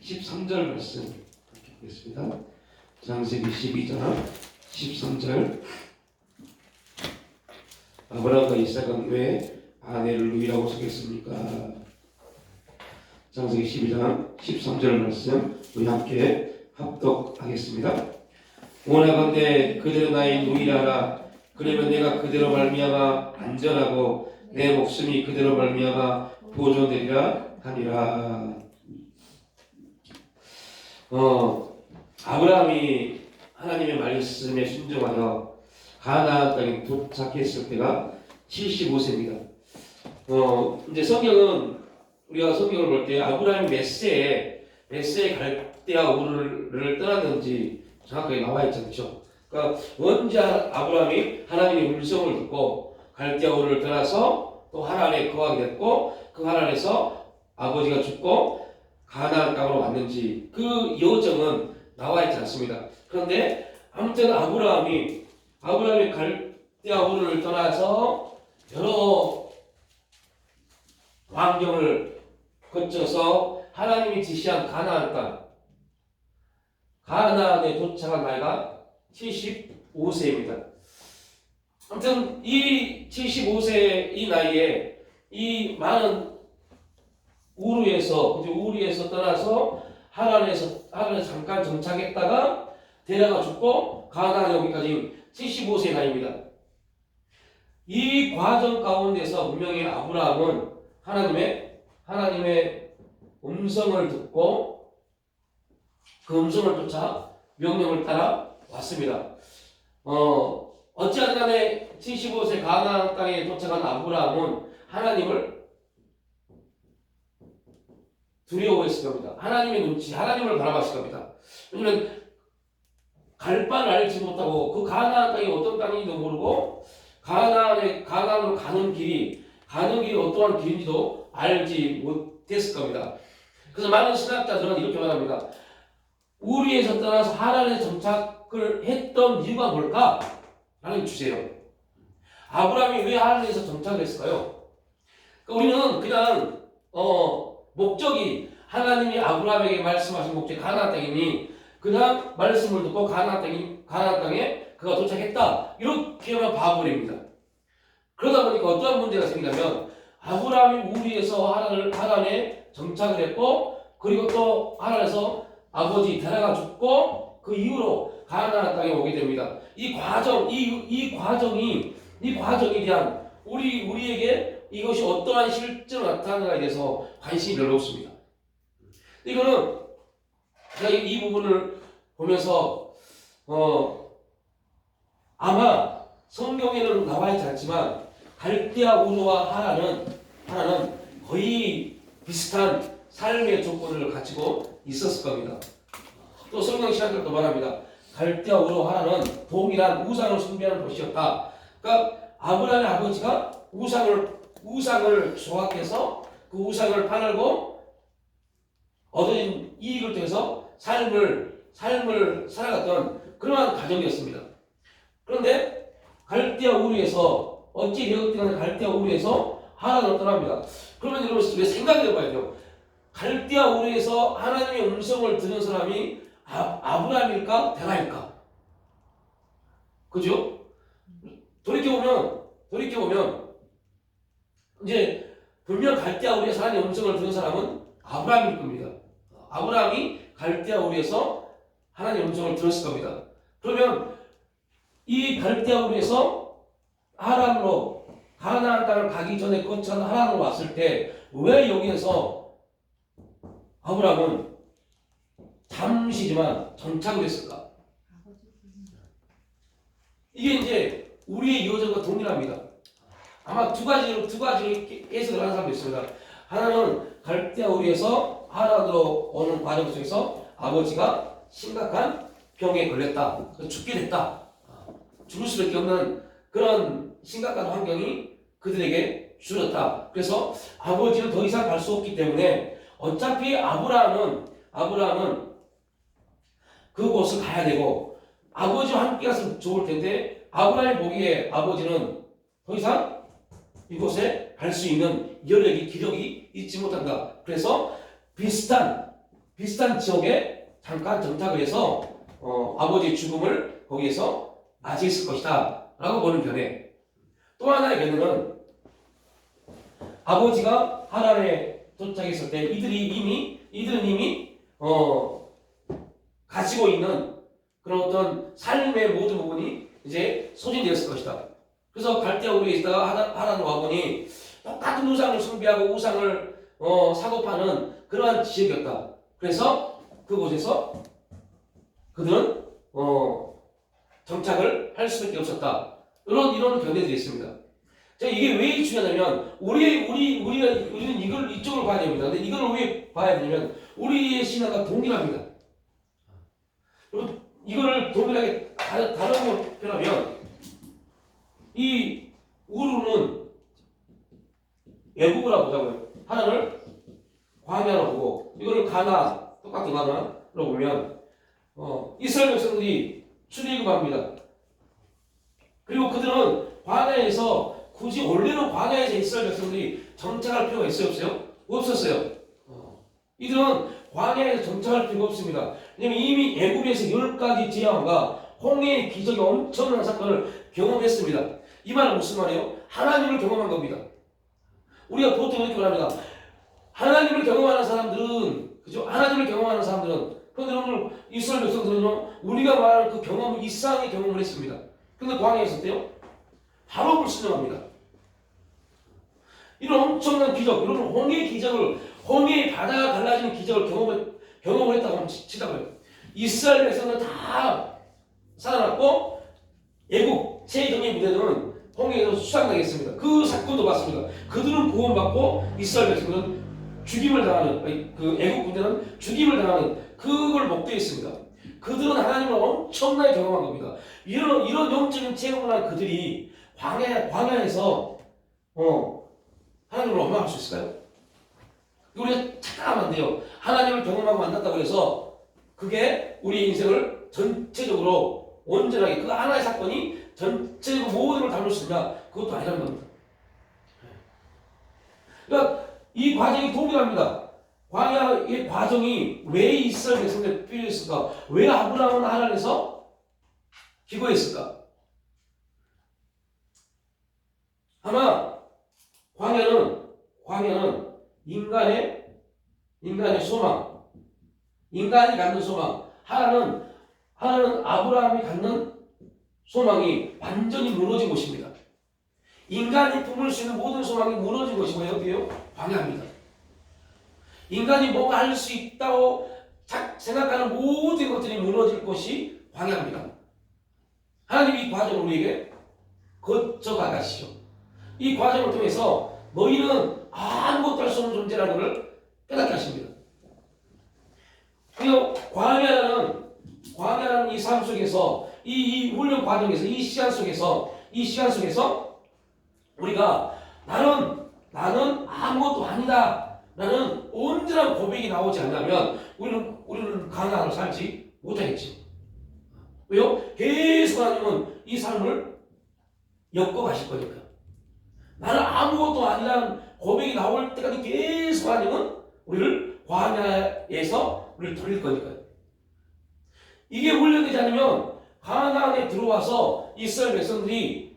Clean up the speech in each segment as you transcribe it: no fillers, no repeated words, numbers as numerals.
13절 말씀 보겠습니다. 창세기 12장 13절. 아브라함과 이삭은 왜 아내를 누이라고 속였습니까? 창세기 12장 13절 말씀 우리 함께 합독하겠습니다. 원하건대 그대로 나의 누이라 하라. 그러면 내가 그대로 말미암아 안전하고 내 목숨이 그대로 말미암아 보존되리라 하니라. 아브라함이 하나님의 말씀에 순종하여 가나안 땅에 도착했을 때가 75세입니다. 이제 성경은 우리가 성경을 볼 때 아브라함이 몇 세에 갈대아 우르를 떠났는지 정확하게 나와 있지 않죠. 그러니까 언제 아브라함이 하나님의 음성을 듣고 갈대아 우르를 떠나서 또 하란에 거하게 됐고 그 하란에서 아버지가 죽고 가나안 땅으로 왔는지 그 여정은 나와 있지 않습니다. 그런데 아무튼 아브라함이 갈대아 우르를 떠나서 여러 환경을 거쳐서 하나님이 지시한 가나안 땅, 가나안에 도착한 나이가 75세입니다. 아무튼 이 75세 이 나이에 이 많은 우르에서 떠나서 하란에서 잠깐 정착했다가 데려가 죽고 가나안에 오기까지 75세 나이입니다. 이 과정 가운데서 분명히 아브라함은 하나님의 음성을 듣고 그 음성을 쫓아 명령을 따라 왔습니다. 어찌하든 간에 75세 가나안 땅에 도착한 아브라함은 하나님을 두려워했을 겁니다. 하나님의 눈치, 하나님을 바라봤을 겁니다. 왜냐하면 갈 바를 알지 못하고 그 가나안 땅이 어떤 땅인지도 모르고 가나안으로 가는 길이 어떠한 길인지도 알지 못했을 겁니다. 그래서 많은 신학자들은 이렇게 말합니다. 우리에서 떠나서 하란에 정착을 했던 이유가 뭘까? 라는 주제예요. 아브라함이 왜 하란에서 정착을 했을까요? 그러니까 우리는 그냥 목적이 하나님이 아브라함에게 말씀하신 목적이 가나안 땅이니 그냥 말씀을 듣고 가나안 땅에 그가 도착했다 이렇게만 봐버립니다. 그러다 보니까 어떠한 문제가 생기냐면 아브라함이 우리에서 하란에 정착을 했고 그리고 또 하란에서 아버지 데려가 죽고 그 이후로 가나안 땅에 오게 됩니다. 이 과정이 대한 우리에게 이것이 어떠한 실제로 나타나는가에 대해서 관심이 별로 없습니다. 이거는 제가 이 부분을 보면서 아마 성경에는 나와 있지 않지만 갈대아 우르와 하란은 거의 비슷한 삶의 조건을 가지고 있었을 겁니다. 또 성경 신학들도 말합니다. 갈대아 우르와 하란은 동일한 우상을 숭배하는 도시였다. 그러니까 아브라함의 아버지가 우상을 조각해서 그 우상을 팔고 얻은 이익을 통해서 삶을 살아갔던 그러한 가정이었습니다. 그런데 갈대아 우르에서 어찌 되었든 갈대아 우르에서 하란으로 떠납니다. 그러면 여러분 왜 생각해 봐야 돼요. 갈대아 우르에서 하나님의 음성을 들은 사람이 아브라함일까? 데라일까? 그죠? 돌이켜보면 이제 분명 갈대아 우르에서 하나님의 음성을 들은 사람은 아브라함일 겁니다. 아브라함이 갈대아 우르에서 하나님의 음성을 들었을 겁니다. 그러면 이 갈대아 우르에서 하란으로 가나안 땅을 가기 전에 거쳐간 하란으로 왔을 때 왜 여기에서 아브라함은 잠시지만 정착을 했을까? 이게 이제 우리의 여정과 동일합니다. 아마 두 가지로 해석을 하는 사람도 있습니다. 하나는 갈대아 우르에서 하란으로 오는 과정 속에서 아버지가 심각한 병에 걸렸다. 죽게 됐다. 죽을 수밖에 없는 그런 심각한 환경이 그들에게 주어졌다. 그래서 아버지는 더 이상 갈 수 없기 때문에 어차피 아브라함은 그곳을 가야 되고 아버지와 함께 가서 좋을 텐데 아브라함이 보기에 아버지는 더 이상 이곳에 갈 수 있는 여력이 기력이 있지 못한다. 그래서 비슷한 비슷한 지역에 잠깐 정착을 해서 아버지의 죽음을 거기에서 맞이했을 것이다 라고 보는 견해. 또 하나의 견해는 아버지가 하란에 도착했을 때 이들은 이미 가지고 있는 그런 어떤 삶의 모든 부분이 이제 소진되었을 것이다. 그래서 갈대아우르에 있다가 하란으로 와보니 똑같은 우상을 숭배하고 우상을 사고 파는 그러한 지역이었다. 그래서 그곳에서 그들은 정착을 할 수밖에 없었다. 이런 견해들이 있습니다. 자, 이게 왜 중요하냐면 우리는 이쪽을 봐야 됩니다. 근데 이걸 왜 봐야 되냐면 우리의 신화가 동일합니다. 그리고 이거를 동일하게 다른 표현하면 이 우르는 애국이라고 보자고요. 하나를 광야로 보고 이거를 똑같은 가나로 보면 이스라엘 백성들이 출애굽합니다. 그리고 그들은 광야에서 굳이 원래는 광야에서 이스라엘 백성들이 정착할 필요가 있어요? 없어요? 없었어요. 이들은 광야에서 정착할 필요가 없습니다. 왜냐하면 이미 애굽에서 10가지 재앙과 홍해의 기적이 엄청난 사건을 경험했습니다. 이 말은 무슨 말이에요? 하나님을 경험한 겁니다. 우리가 보통 이렇게 말합니다. 하나님을 경험하는 사람들은, 그죠? 하나님을 경험하는 사람들은, 그런데 오늘 이스라엘 백성들은요, 우리가 말하는 그 경험 이상의 경험을 했습니다. 근데 광야에 있을 때요, 바로 불순종합니다. 이런 엄청난 기적, 이런 홍해의 기적을, 홍해의 바다가 갈라지는 기적을 경험을 했다고 치자고요. 이스라엘 백성은 다 살아났고, 애국 최정예 부대들은 홍해에서 수상당했습니다. 그 사건도 봤습니다. 그들은 구원받고 이스라엘 백성은 죽임을 당하는, 그 애국 군대는 죽임을 당하는 그걸 목도했습니다. 그들은 하나님을 엄청나게 경험한 겁니다. 이런 영적인 체험을 한 그들이 광야에서 하나님을 원망할 수 있을까요? 우리가 착각하면 안 돼요. 하나님을 경험하고 만났다고 해서 그게 우리의 인생을 전체적으로 온전하게 그 하나의 사건이 전체적으로 모든 걸 다룰 수 있냐? 그것도 아니라는 겁니다. 그러니까 이 과정이 동일합니다. 광야의 과정이 왜 이스라엘 백성들이 필요했을까? 왜 아브라함은 하란에서 기거했을까? 아마 광야는 인간의 소망, 인간이 갖는 소망, 하란은 아브라함이 갖는 소망이 완전히 무너진 곳입니다. 인간이 품을 수 있는 모든 소망이 무너진 곳이 어디예요? 광야입니다. 인간이 뭔가 할 수 있다고 생각하는 모든 것들이 무너질 곳이 광야입니다. 하나님이 이 과정을 우리에게 거쳐가 가시죠. 이 과정을 통해서 너희는 아무것도 할 수 없는 존재라는 것을 깨닫게 하십니다. 그리고 광야라는 이 삶 속에서 이 훈련 과정에서 이 시간 속에서 우리가 나는 아무것도 아니다 라는 온전한 고백이 나오지 않으면 우리는 가나안을 살지 못하겠지. 왜요? 계속 하나님은 이 삶을 엮어가실 거니까. 나는 아무것도 아니라는 고백이 나올 때까지 계속 하나님은 우리를 광야에서 우리를 돌릴 거니까요. 이게 훈련되지 않으면 가나안에 들어와서 이스라엘 백성들이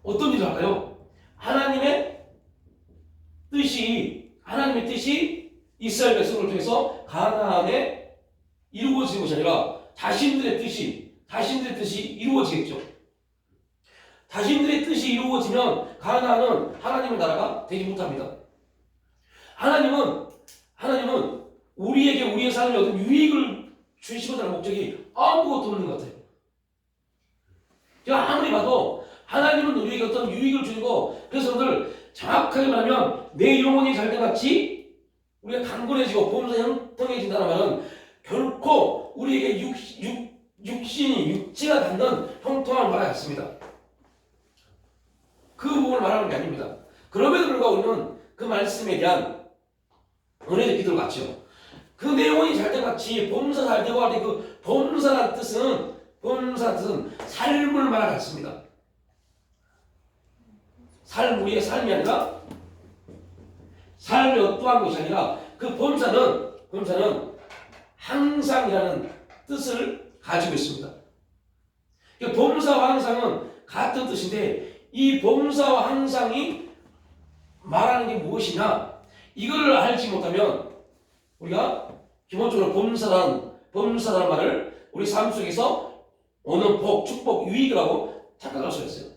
어떤 일을 할까요? 하나님의 뜻이 이스라엘 백성을 통해서 가나안에 이루어지는 것이 아니라 자신들의 뜻이 이루어지겠죠. 자신들의 뜻이 이루어지면 가나안은 하나님의 나라가 되지 못합니다. 하나님은 우리에게 우리의 삶에 어떤 유익을 주시고자 하는 목적이 아무것도 없는 것 같아요. 제가 아무리 봐도 하나님은 우리에게 어떤 유익을 주고, 그래서 여러분들 정확하게 말하면 내 영혼이 잘된 같이 우리가 강건해지고 보험사 형통해진다는 말은 결코 우리에게 육체가 갖는 형통함을 말하지 않습니다. 그 부분을 말하는 게 아닙니다. 그럼에도 불구하고 우리는 그 말씀에 대한 은혜의 기도를 갖죠. 그 내용이 잘된 같이 범사 잘되고 할 때 그 범사라는 뜻은 삶을 말하지 않습니다. 우리의 삶이 아니라 삶이 어떠한 것이 아니라 그 범사는 항상이라는 뜻을 가지고 있습니다. 범사와 항상은 같은 뜻인데 이 범사와 항상이 말하는 게 무엇이냐 이걸 알지 못하면 우리가 기본적으로 범사라는 말을 우리 삶 속에서 어느 복, 축복, 유익이라고 착각할 수 있어요.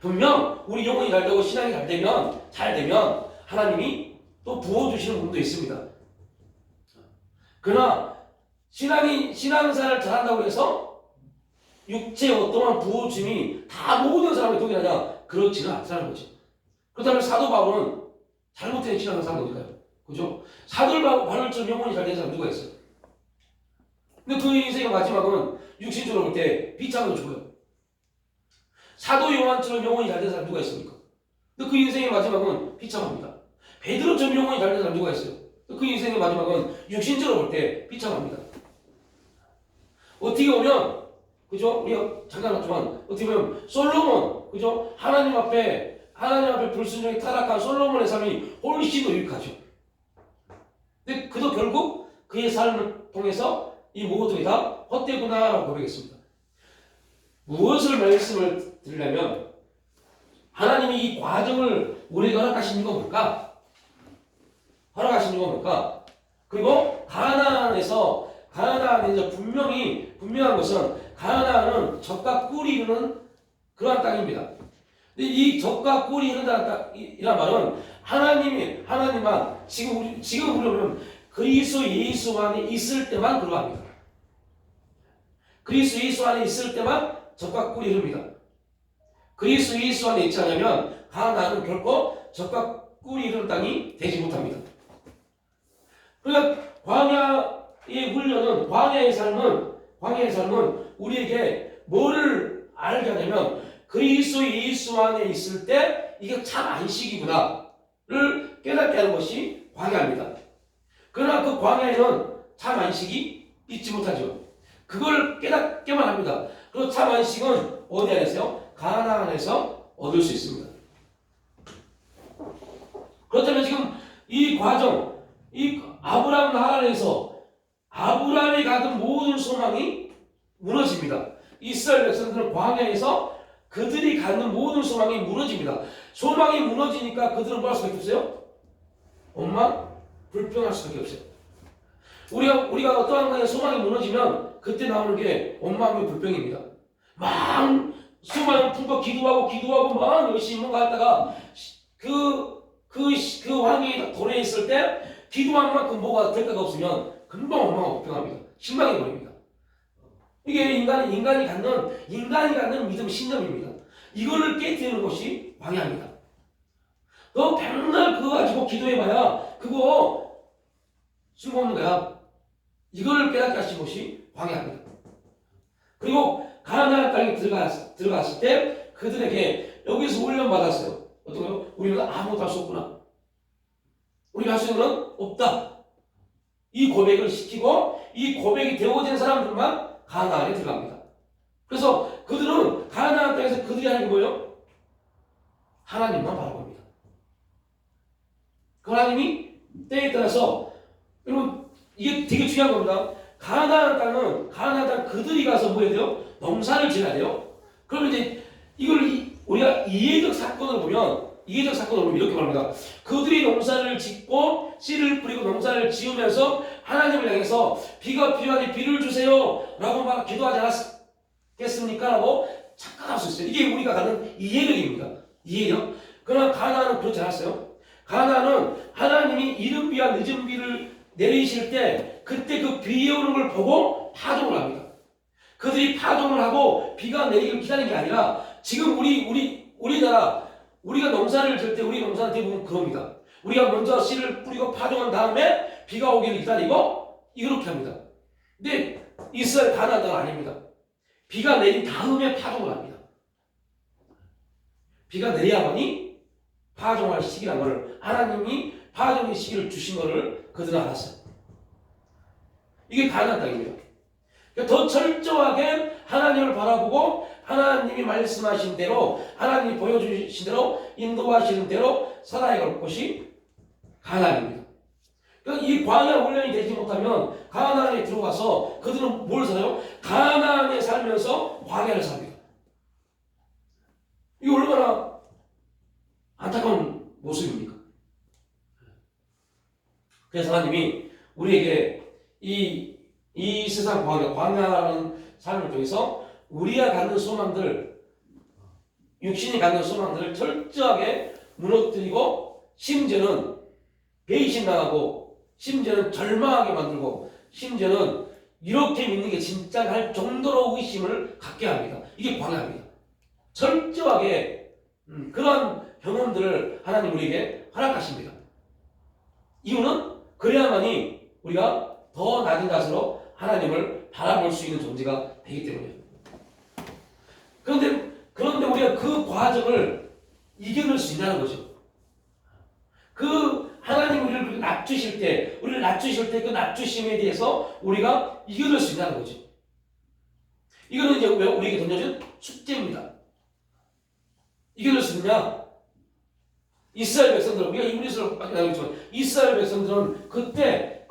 분명 우리 영혼이 잘 되고 신앙이 잘 되면 하나님이 또 부어주시는 분도 있습니다. 그러나 신앙생활을 잘한다고 해서 육체의 어떠한 부어짐이 다 모든 사람이 동일하냐? 그렇지는 않다는 거죠. 그렇다면 사도 바울은 잘못된 신앙을 산 거니까요. 그죠? 사도 바울처럼 영혼이 잘 된 사람 누가 있어요? 근데 그 인생의 마지막은 육신적으로 볼 때 비참하게 죽어요. 사도 요한처럼 영혼이 잘 된 사람 누가 있습니까? 근데 그 인생의 마지막은 비참합니다. 베드로처럼 영혼이 잘 된 사람 누가 있어요? 그 인생의 마지막은 육신적으로 볼 때 비참합니다. 어떻게 보면 그죠? 우리가 잠깐 봤지만 어떻게 보면 솔로몬 그죠? 하나님 앞에 불순종이 타락한 솔로몬의 삶이 훨씬 더 유익하죠. 근데 그도 결국 그의 삶을 통해서 이 모든 게 다 헛되구나라고 고백했습니다. 무엇을 말씀을 드리려면 하나님이 이 과정을 우리에게 허락하신 이유가 뭘까? 그리고 가나안에서 분명한 것은 가나안은 젖과 꿀이 흐르는 그러한 땅입니다. 근데 이 젖과 꿀이 흐르는 땅이란 말은 하나님만 지금 우리는 그리스도 예수 안에 있을 때만 그러합니다. 그리스도 예수 안에 있을 때만 젖과 꿀이 흐릅니다. 그리스도 예수 안에 있지 않으면 가나안은 결코 젖과 꿀이 흐르는 땅이 되지 못합니다. 그러니까 광야의 훈련은 광야의 삶은 우리에게 뭐를 알게 하냐면 그리스도 예수 안에 있을 때 이게 참 안식이구나를 깨닫게 하는 것이 광야입니다. 그러나 그 광야에는 참 안식이 있지 못하죠. 그걸 깨닫게만 합니다. 그리고 참 안식은 어디 안에서요? 가나안에서 얻을 수 있습니다. 그렇다면 지금 이 과정, 이 아브라함 하란에서 아브라함이 가진 모든 소망이 무너집니다. 이스라엘 백성들은 광야에서 그들이 갖는 모든 소망이 무너집니다. 소망이 무너지니까 그들은 뭐 할 수밖에 없어요? 불평할 수밖에 없어요. 우리가 어떠한 거에 소망이 무너지면 그때 나오는 게 원망과 불평입니다. 막 수많은 품고 기도하고 막 열심히 뭔가 하다가 그 환경에 도래해 있을 때 기도한 만큼 뭐가 될까가 없으면 금방 원망하고 불평합니다. 실망해 버립니다. 이게 인간이 갖는 믿음 신념입니다. 이거를 깨뜨리는 것이 광야입니다. 너 맨날 그거 가지고 기도해봐야 그거 쓸모없는 거야. 이걸 깨닫게 하신 것이 광야입니다. 그리고 가나안 땅에 들어갔을 때 그들에게 여기서 훈련받았어요. 어떤 거요? 우리는 아무것도 할 수 없구나. 우리가 할 수 있는 건 없다. 이 고백을 시키고 이 고백이 되어진 사람들만 가나안에 들어갑니다. 그래서 그들은 가나안 땅에서 그들이 하는 게 뭐예요? 하나님만 바라봅니다. 그 하나님이 때에 따라서 여러분 이게 되게 중요한 겁니다. 가나안 땅 그들이 가서 뭐 해야 돼요? 농사를 지어야 돼요. 그러면 이제 이걸 우리가 이해적 사건을 보면 이렇게 말합니다. 그들이 농사를 짓고 씨를 뿌리고 농사를 지으면서 하나님을 향해서 비가 필요하니 비를 주세요 라고 막 기도하지 않았겠습니까? 라고 착각할 수 있어요. 이게 우리가 가는 이해력입니다. 이해력. 그러나 가나안은 그렇지 않았어요. 가나안은 하나님이 이른 비와 늦은 비를 내리실 때 그때 그 비 오는 걸 보고 파종을 합니다. 그들이 파종을 하고 비가 내리기를 기다리는 게 아니라 지금 우리나라 우리가 농사를 지을 때 우리 농사는 대부분 그럽니다. 우리가 먼저 씨를 뿌리고 파종한 다음에 비가 오기를 기다리고 이렇게 합니다. 근데 이스라엘 가나안은 아닙니다. 비가 내린 다음에 파종을 합니다. 비가 내려야만이 파종할 시기라는 것을 하나님이 파종의 시기를 주신 것을 그들은 알았어요. 이게 가나안 땅입니다. 더 철저하게 하나님을 바라보고 하나님이 말씀하신 대로 하나님이 보여주신 대로 인도하시는 대로 살아갈 곳이 가나안입니다. 그러니까 이 광야 훈련이 되지 못하면 가나안에 들어가서 그들은 뭘 살아요? 가나안에 살면서 광야를 삽니다. 이게 얼마나 안타까운 모습입니까? 그래서 하나님이 우리에게 이 세상 광야라는 삶을 통해서 우리가 갖는 소망들, 육신이 갖는 소망들을 철저하게 무너뜨리고 심지어는 배신당하고 심지어는 절망하게 만들고 심지어는 이렇게 믿는 게 진짜 할 정도로 의심을 갖게 합니다. 이게 광야입니다. 철저하게 그러한 경험들을 하나님 우리에게 허락하십니다. 이유는 그래야만이 우리가 더 낮은 자세로 하나님을 바라볼 수 있는 존재가 되기 때문이에요. 그런데 우리가 그 과정을 이겨낼 수 있다는 거죠. 그 하나님 우리를 낮추실 때, 그 낮추심에 대해서 우리가 이겨낼 수 있다는 거죠. 이거는 이제 우리에게 던져준 숙제입니다. 이겨낼 수 있느냐? 이스라엘 백성들, 우리가 이브리스로 밖에 나오고 있지만 이스라엘 백성들은 그때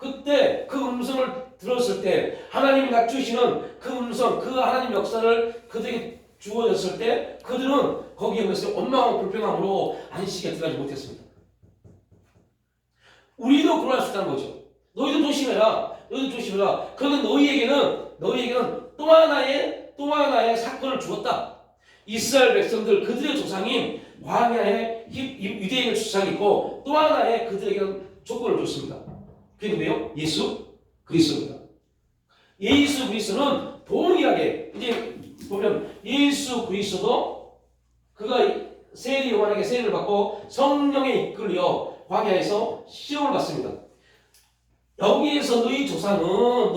그 음성을 들었을 때 하나님이 낮추시는 그 음성, 그 하나님 역사를 그들에게 주어졌을 때 그들은 거기에 원망하고 불평함으로 안식에 들어가지 못했습니다. 우리도 그럴 수 있다는 거죠. 너희도 조심해라. 그런데 너희에게는 또 하나의 사건을 주었다. 이스라엘 백성들 그들의 조상인 광야에 유대인의 조상이 있고 또 하나의 그들에게는 조건을 줬습니다. 그게 누구예요? 예수 그리스도입니다. 예수 그리스도는 동일하게 이제 보면 예수 그리스도도 그가 세리 요한에게 세리를 받고 성령에 이끌려 광야에서 시험을 받습니다. 여기에서 너희 조상은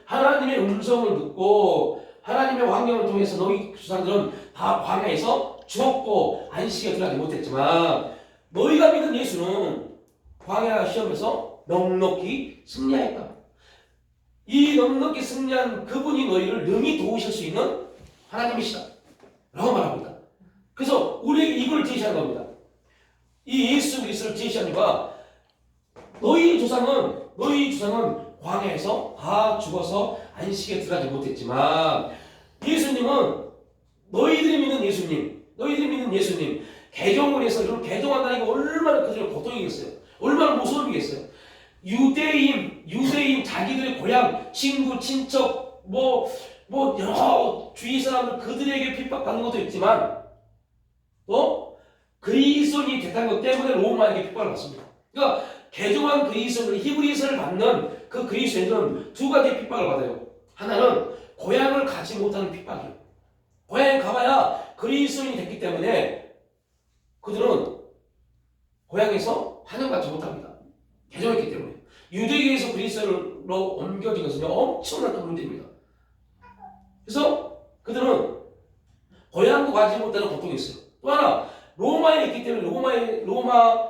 하나님의 음성을 듣고 하나님의 환경을 통해서 너희 조상들은 다 광야에서 죽었고 안식에 들어가지 못했지만 너희가 믿는 예수는 광야 시험에서 넉넉히 승리하였다. 이 넉넉히 승리한 그분이 너희를 능히 도우실 수 있는 하나님이시다 라고 말합니다. 그래서 우리에게 이걸 제시한 겁니다. 이 예수 그리스도를 제시한 이유가 너희 조상은 광야에서 다 죽어서 안식에 들어가지 못했지만 예수님은 너희들이 믿는 예수님 개종을 해서 이런 개종한다는 게 얼마나 그들의 고통이겠어요. 얼마나 무서움이겠어요. 유대인 자기들의 고향, 친구, 친척, 여러 주위 사람들 그들에게 핍박받는 것도 있지만 또 그리스도인이 됐다는 것 때문에 로마에게 핍박을 받습니다. 그러니까 개종한 그리스도인들, 히브리서를 받는 그 그리스도인들은 두 가지 핍박을 받아요. 하나는 고향을 가지 못하는 핍박이에요. 고향에 가봐야 그리스도인이 됐기 때문에 그들은 고향에서 환영받지 못합니다. 개종했기 때문에. 유대교에서 그리스도로 옮겨진 것은 엄청난 큰 문제입니다. 그래서 그들은 고향도 가지 못하는 고통이 있어요. 또 하나 로마에 있기 때문에 로마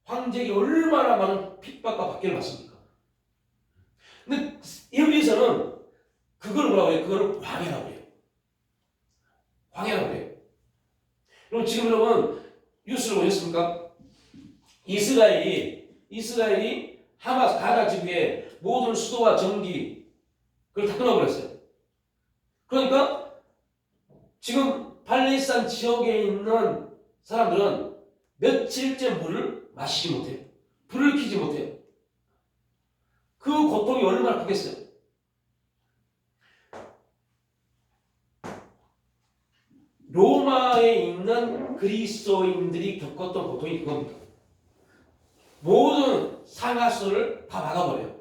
황제에게 얼마나 많은 핍박과 박해를 받습니까? 근데 히브리서는 그걸 뭐라고 해요? 그걸 광야라고 해요. 광야라고 해요. 그럼 지금 여러분 뉴스를 보셨습니까? 이스라엘이 하마스 가자 지구의 모든 수도와 전기 그걸 다 끊어버렸어요. 그러니까 지금 팔레스타인 지역에 있는 사람들은 며칠째 물을 마시지 못해요. 불을 켜지 못해요. 그 고통이 얼마나 크겠어요. 로마에 있는 그리스도인들이 겪었던 고통이 그겁니다. 모든 상하수를 다 막아버려요.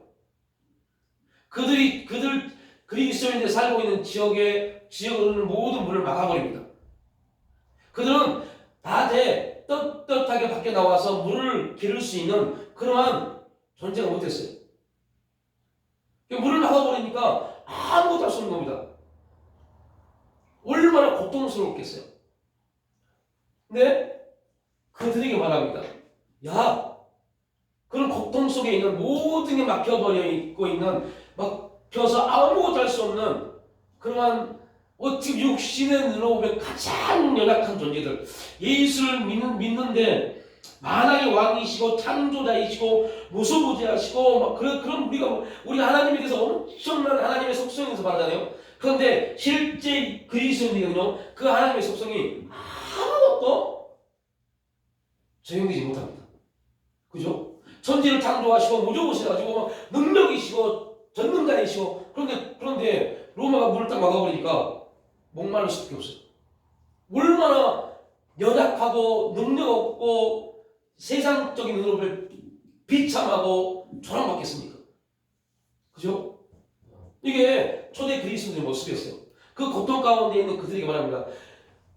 그리스도인들이 살고 있는 지역을 모든 문을 막아버립니다. 그들은 낮에 떳떳하게 밖에 나와서 물을 기를 수 있는 그러한 존재가 못했어요. 물을 막아버리니까 아무것도 할 수 없는 겁니다. 얼마나 고통스럽겠어요. 근데 그들에게 말합니다. 야, 그런 고통 속에 있는 모든 게 막혀버려 있고 있는 막혀서 아무것도 할 수 없는 그러한 어떻게 육신의 눈으로 보면 가장 연약한 존재들 예수를 믿는데 만왕의 왕이시고 창조자이시고 무소부지하시고 막 그런 우리 하나님에 대해서 엄청난 하나님의 속성에 대해서 말하잖아요. 그런데 실제 그리스도인들은요 그 하나님의 속성이 아무것도 적용되지 못합니다. 그죠? 천지를 창조하시고 무조부시하시고 능력이시고 전능자이시고 그런데 로마가 문을 딱 막아버리니까 목마를 수밖에 없어요. 얼마나 연약하고 능력 없고 세상적인 의롭을 비참하고 조랑받겠습니까? 그죠? 이게 초대 그리스도의 모습이었어요. 그 고통 가운데 있는 그들에게 말합니다.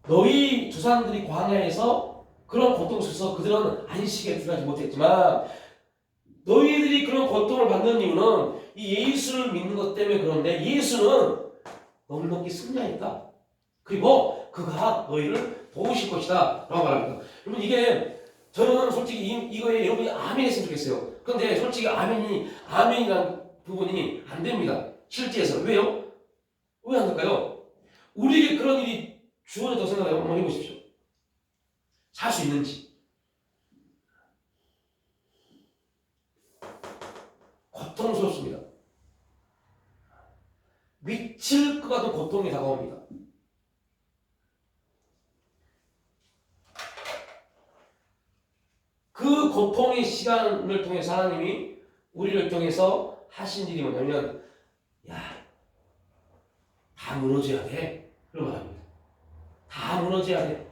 너희 조상들이 광야에서 그런 고통을 써서 그들은 안식에 들어가지 못했지만 너희들이 그런 고통을 받는 이유는 이 예수를 믿는 것 때문에 그런데 예수는 넉넉히 승리하였다. 그리고 그가 너희를 도우실 것이다 라고 말합니다. 여러분 이게 저는 솔직히 이거에 여러분이 아멘 했으면 좋겠어요. 그런데 솔직히 아멘이라는 부분이 안 됩니다. 실제에서. 왜요? 왜 안 될까요? 우리에게 그런 일이 주어졌다고 생각을 한번 해보십시오. 살 수 있는지. 고통스럽습니다. 미칠 것 같은 고통이 다가옵니다. 그 고통의 시간을 통해서 하나님이 우리를 통해서 하신 일이 뭐냐면 다 무너져야 돼. 그런 말합니다. 다 무너져야 돼.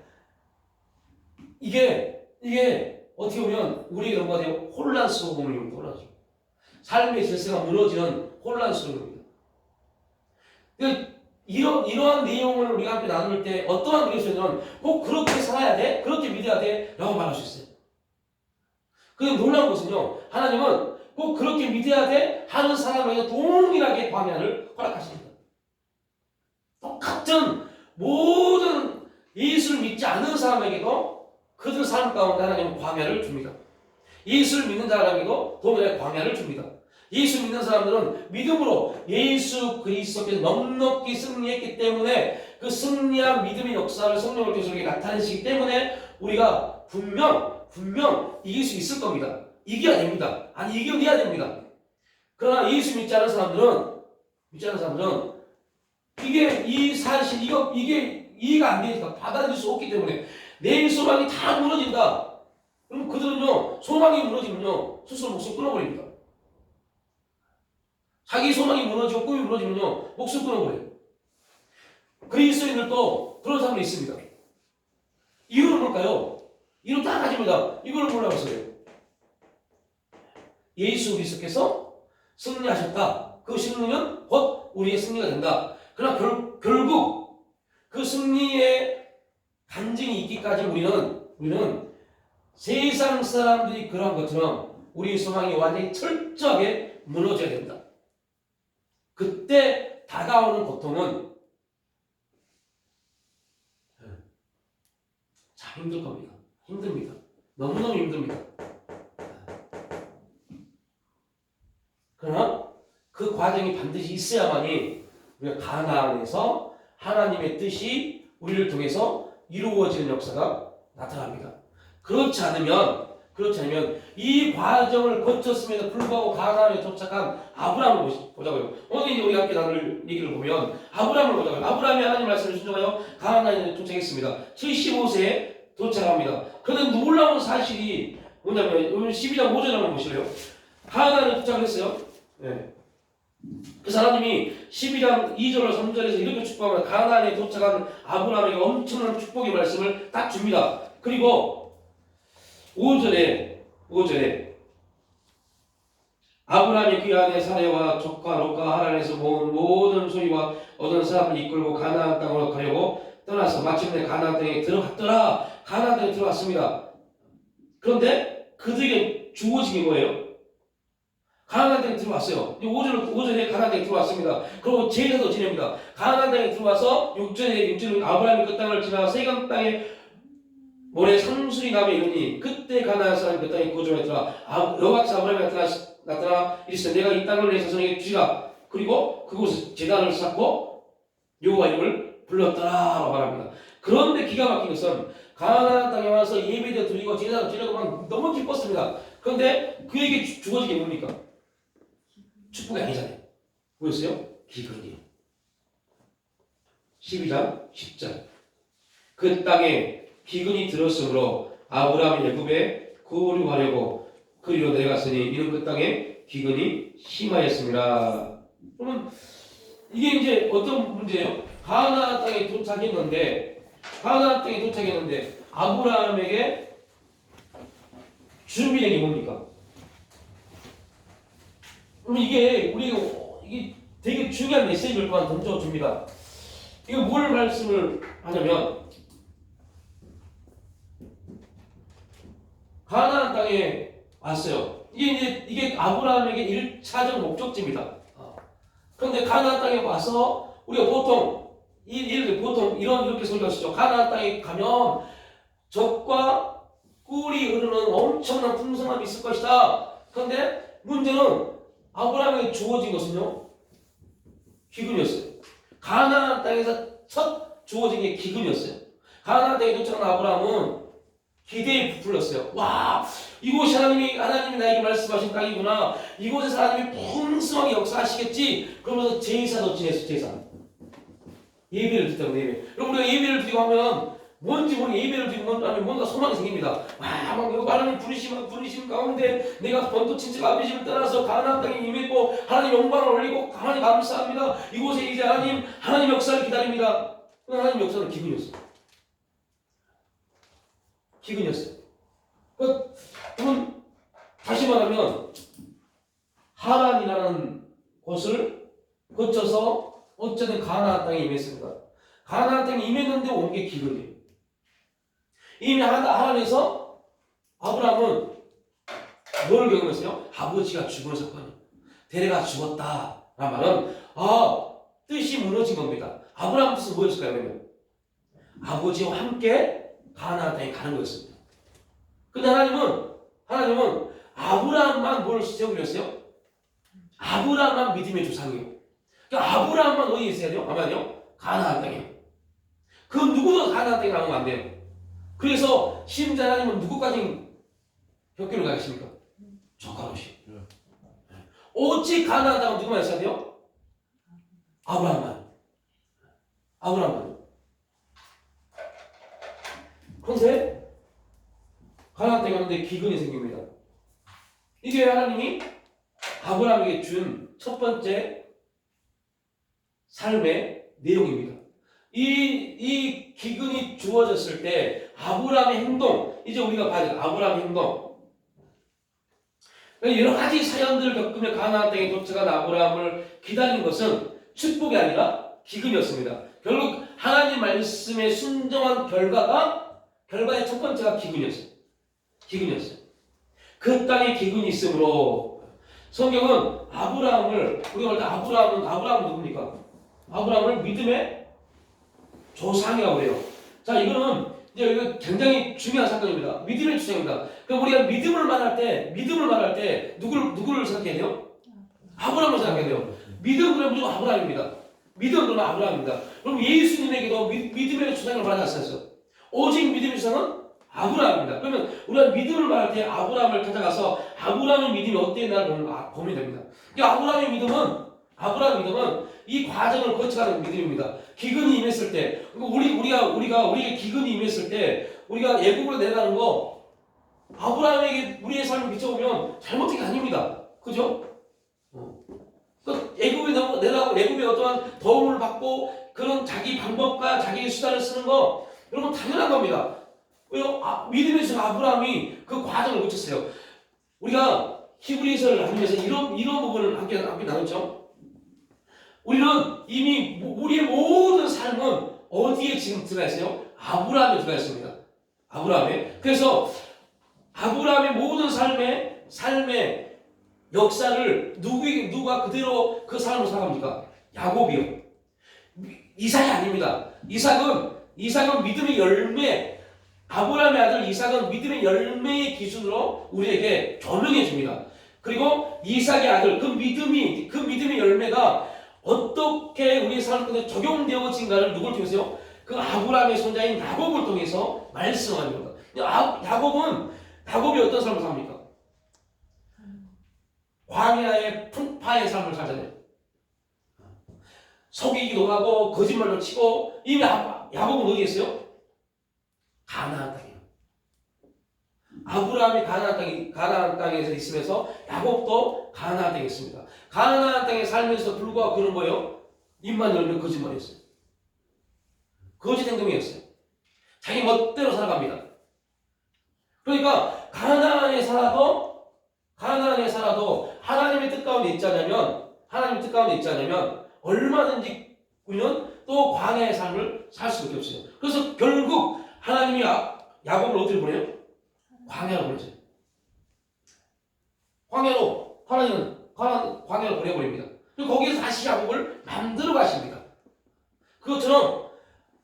이게 어떻게 보면 우리에게 뭐가 돼요? 혼란스러움을 떠나죠. 삶의 질서가 무너지는 혼란스러움입니다. 이러한 내용을 우리가 함께 나눌 때 어떠한 그리스도인은 꼭 그렇게 살아야 돼? 그렇게 믿어야 돼? 라고 말할 수 있어요. 근데 놀라운 것은요, 하나님은 꼭 그렇게 믿어야 돼? 하는 사람에게 동일하게 광야를 허락하십니다. 똑같은 모든 예수를 믿지 않는 사람에게도 그들 삶 가운데 하나님은 광야를 줍니다. 예수를 믿는 사람에게도 동일하게 광야를 줍니다. 예수 믿는 사람들은 믿음으로 예수 그리스도께서 넉넉히 승리했기 때문에 그 승리한 믿음의 역사를 성령을 통해서 우리에게 나타내시기 때문에 우리가 분명 이길 수 있을 겁니다. 이겨야 됩니다. 아니 이겨내야 됩니다. 그러나 예수 믿지 않는 사람들은 이 사실 이게 이해가 안 되니까 받아들일 수 없기 때문에 내 소망이 다 무너진다. 그럼 그들은요 소망이 무너지면요 스스로 목숨 끊어버립니다. 자기 소망이 무너지고 꿈이 무너지면요 목숨 끊어버려요. 그리스도인들도 그런 사람이 있습니다. 이유는 뭘까요? 이유는 다 가집니다. 이걸 몰라봤어요. 예수 그리스도께서 승리하셨다. 그 승리는 곧 우리의 승리가 된다. 그러나 결국 그 승리의 간증이 있기까지 우리는 세상 사람들이 그러한 것처럼 우리의 소망이 완전히 철저하게 무너져야 된다. 그때 다가오는 고통은 참 힘들 겁니다. 힘듭니다. 너무너무 힘듭니다. 그러나 그 과정이 반드시 있어야만이 우리가 가나안에서 하나님의 뜻이 우리를 통해서 이루어지는 역사가 나타납니다. 그렇지 않으면 이 과정을 거쳤음에도 불구하고 가나안에 도착한 아브라함을 보자고요. 오늘 이제 우리가 함께 나눌 얘기를 보면 아브라함을 보자고요. 아브라함이 하나님 말씀을 순종하여 가나안에 도착했습니다. 75세에 도착합니다. 그런데 놀라운 사실이 뭐냐면 오늘 12장 5절 한번 보실래요? 가나안에 도착을 했어요. 네. 그래서 하나님이 12장 2절로 3절에서 이렇게 축복합니다. 가나안에 도착한 아브라함에게 엄청난 축복의 말씀을 딱 줍니다. 그리고 5절에 아브라함이 그 아내 사레와 조카 롯과 하란에서 모은 모든 소유와 얻은 사람을 이끌고 가나안 땅으로 가려고 떠나서 마침내 가나안 땅에 들어갔더라. 가나안 땅에 들어갔습니다. 그런데 그들에게 주어진 게 뭐예요? 가나안 땅에 들어왔어요. 5절에 가나안 땅에 들어왔습니다. 그리고 제사도 지냅니다. 가나안 땅에 들어와서 6절에 아브라함이 그 땅을 지나 세겜 땅에 모래 상수리 남에 이르니 그때 가나안 사람이 그 땅에 거주하였더라. 여호와께서 아브라함에 나타나 이르시되 내가 이 땅을 내 자손에게 주리라. 그리고 그곳에 제단을 쌓고 여호와 이름을 불렀더라라고 말합니다. 그런데 기가 막힌 것은 가나안 땅에 와서 예배도 드리고 제사도 지내고 막 너무 기뻤습니다. 그런데 그에게 주어진 게 뭡니까? 축복이 아니잖아요. 뭐였어요? 기근이요. 12장 10절. 그 땅에 기근이 들었으므로 아브라함이 애굽에 거류하려고 그리로 내려갔으니 이는 그 땅에 기근이 심하였습니다. 그러면 이게 이제 어떤 문제예요? 가나안 땅에 도착했는데 아브라함에게 준비된 게 뭡니까? 그럼 이게 되게 중요한 메시지를 또한 던져줍니다. 이거 뭘 말씀을 하냐면 가나안 땅에 왔어요. 이게 아브라함에게 1차적 목적지입니다. 그런데 가나안 땅에 와서 우리가 보통 이렇게 설교하시죠. 가나안 땅에 가면 젖과 꿀이 흐르는 엄청난 풍성함이 있을 것이다. 그런데 문제는 아브라함에게 주어진 것은요, 기근이었어요. 가나안 땅에서 첫 주어진 게 기근이었어요. 가나안 땅에 도착한 아브라함은 기대에 부풀렸어요. 와, 이곳이 하나님이 나에게 말씀하신 땅이구나. 이곳에서 하나님이 풍성하게 역사하시겠지. 그러면서 제사도 지냈어. 제사. 예배를 드렸다고 예배. 그럼 우리가 예배를 드리고 하면 뭔지 모르게 예배를 드리고 하면 뭔가 소망이 생깁니다. 와, 막 하나님 부르심 가운데 내가 번도친 즉 아비집을 떠나서 가나안 땅에 임했고 하나님 영광을 올리고 하나님 감사합니다. 이곳에 이제 하나님 역사를 기다립니다. 하나님 역사는 기근이었어요. 기근이었어요. 그러면 다시 말하면 하란이라는 곳을 거쳐서 어쨌든 가나안 땅에 임했습니다. 가나안 땅에 임했는데 온 게 기근이에요. 이미 하란에서 아브라함은 뭘 경험했어요? 아버지가 죽은 사건이에요. 데려가 죽었다 라는 말은 뜻이 무너진 겁니다. 아브라함 뜻은 뭐였을까요? 아버지와 함께 가나안 땅에 가는 거였습니다. 근데 하나님은 아브라함만 뭘 세우셨어요? 아브라함만 믿음의 조상이에요. 그러니까 아브라함만 어디에 있어야 돼요? 아마요? 가나안 땅이에요. 그 누구도 가나안 땅에 가면 안 돼요. 그래서 심지어 하나님은 누구까지 벽길을 가겠습니까? 조카로시. 오직 가나안 땅은 누구만 있어야 돼요? 아브라함만. 그런데 가나안 땅에 가는데 기근이 생깁니다. 이게 하나님이 아브라함에게 준 첫 번째 삶의 내용입니다. 이 기근이 주어졌을 때 아브라함의 행동, 이제 우리가 봐야 돼요. 아브라함의 행동. 여러 가지 사연들을 겪으며 가나안 땅에 도착한 아브라함을 기다린 것은 축복이 아니라 기근이었습니다. 결국 하나님 말씀에 순종한 결과의 첫 번째가 기근이었어요. 그 땅에 기근이 있으므로 성경은 아브라함을, 우리가 볼 때 아브라함은 누굽니까? 아브라함을 믿음의 조상이라고 해요. 자, 이거 굉장히 중요한 사건입니다. 믿음의 조상입니다. 그럼 우리가 믿음을 말할 때 누구를 생각해야 돼요? 아브라함을 생각해야 돼요. 믿음 그러면 무조건 아브라함입니다. 그럼 예수님에게도 믿음의 조상을 받았어요. 오직 믿음의 조상은 아브라함입니다. 그러면 우리가 믿음을 말할 때 아브라함을 찾아가서 아브라함의 믿음이 어땠나를 보면 됩니다. 아브라함의 믿음은 이 과정을 거쳐가는 믿음입니다. 기근이 임했을 때, 우리가 기근이 임했을 때, 우리가 애굽으로 내려가는 거, 아브라함에게 우리의 삶을 비춰보면 잘못된 게 아닙니다. 그죠? 애굽에 내려가고 애굽에 어떠한 도움을 받고 그런 자기 방법과 자기의 수단을 쓰는 거, 여러분 당연한 겁니다. 왜요? 믿음의 주 아브라함이 그 과정을 거쳤어요. 우리가 히브리서를 나누면서 이런 부분을 함께 나눴죠. 우리는 이미 우리의 모든 삶은 어디에 지금 들어가 있어요? 아브라함에 들어가 있습니다. 그래서 아브라함의 모든 삶의 역사를 누가 그대로 그 삶을 살아갑니까? 야곱이요. 이삭이 아닙니다. 이삭은 믿음의 열매. 아브라함의 아들 이삭은 믿음의 열매의 기준으로 우리에게 조명해 줍니다. 그리고 이삭의 아들, 그 믿음의 열매가 어떻게 우리의 삶 가운데 적용되어진가를 누굴 통해서요? 그 아브라함의 손자인 야곱을 통해서 말씀하는 겁니다. 야곱이 어떤 삶을 삽니까? 광야의 풍파의 삶을 살잖아요. 속이기도 하고 거짓말도 치고 이미 야곱은 어디 있어요? 가나안 땅이에요. 아브라함이 가나안 땅에서 있으면서 야곱도 가나안 땅에 있습니다. 가나안 땅에 살면서 불구하고 그런 거예요. 입만 열면 거짓말이었어요. 거짓 행동이었어요. 자기 멋대로 살아갑니다. 그러니까 가나안에 살아도 하나님의 뜻 가운데 있지 않으면 얼마든지 우리는 또 광야의 삶을 살 수밖에 없어요. 그래서 결국 하나님이 야곱을 어디로 보내요? 광야로 보내죠. 하나님은 광야로 보내버립니다. 그리고 거기에서 다시 야곱을 만들어 가십니다. 그것처럼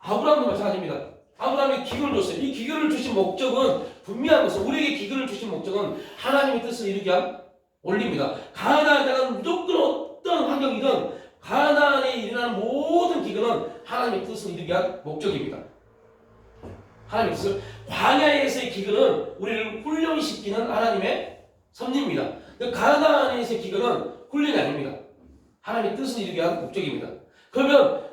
아브라함도 마찬가지입니다. 아브라함이 기근을 줬어요. 이 기근을 주신 목적은 분명한 것은 우리에게 기근을 주신 목적은 하나님의 뜻을 이루기 위한 원리입니다. 가나안 땅은 무조건 어떤 환경이든 가나안에 일어나는 모든 기근은 하나님의 뜻을 이루기 위한 목적입니다. 하나님의 뜻을 광야에서의 기근은 우리를 훈련시키는 하나님의 섭리입니다. 가나안에서의 기근은 훈련이 아닙니다. 하나님의 뜻을 이루기 위한 목적입니다. 그러면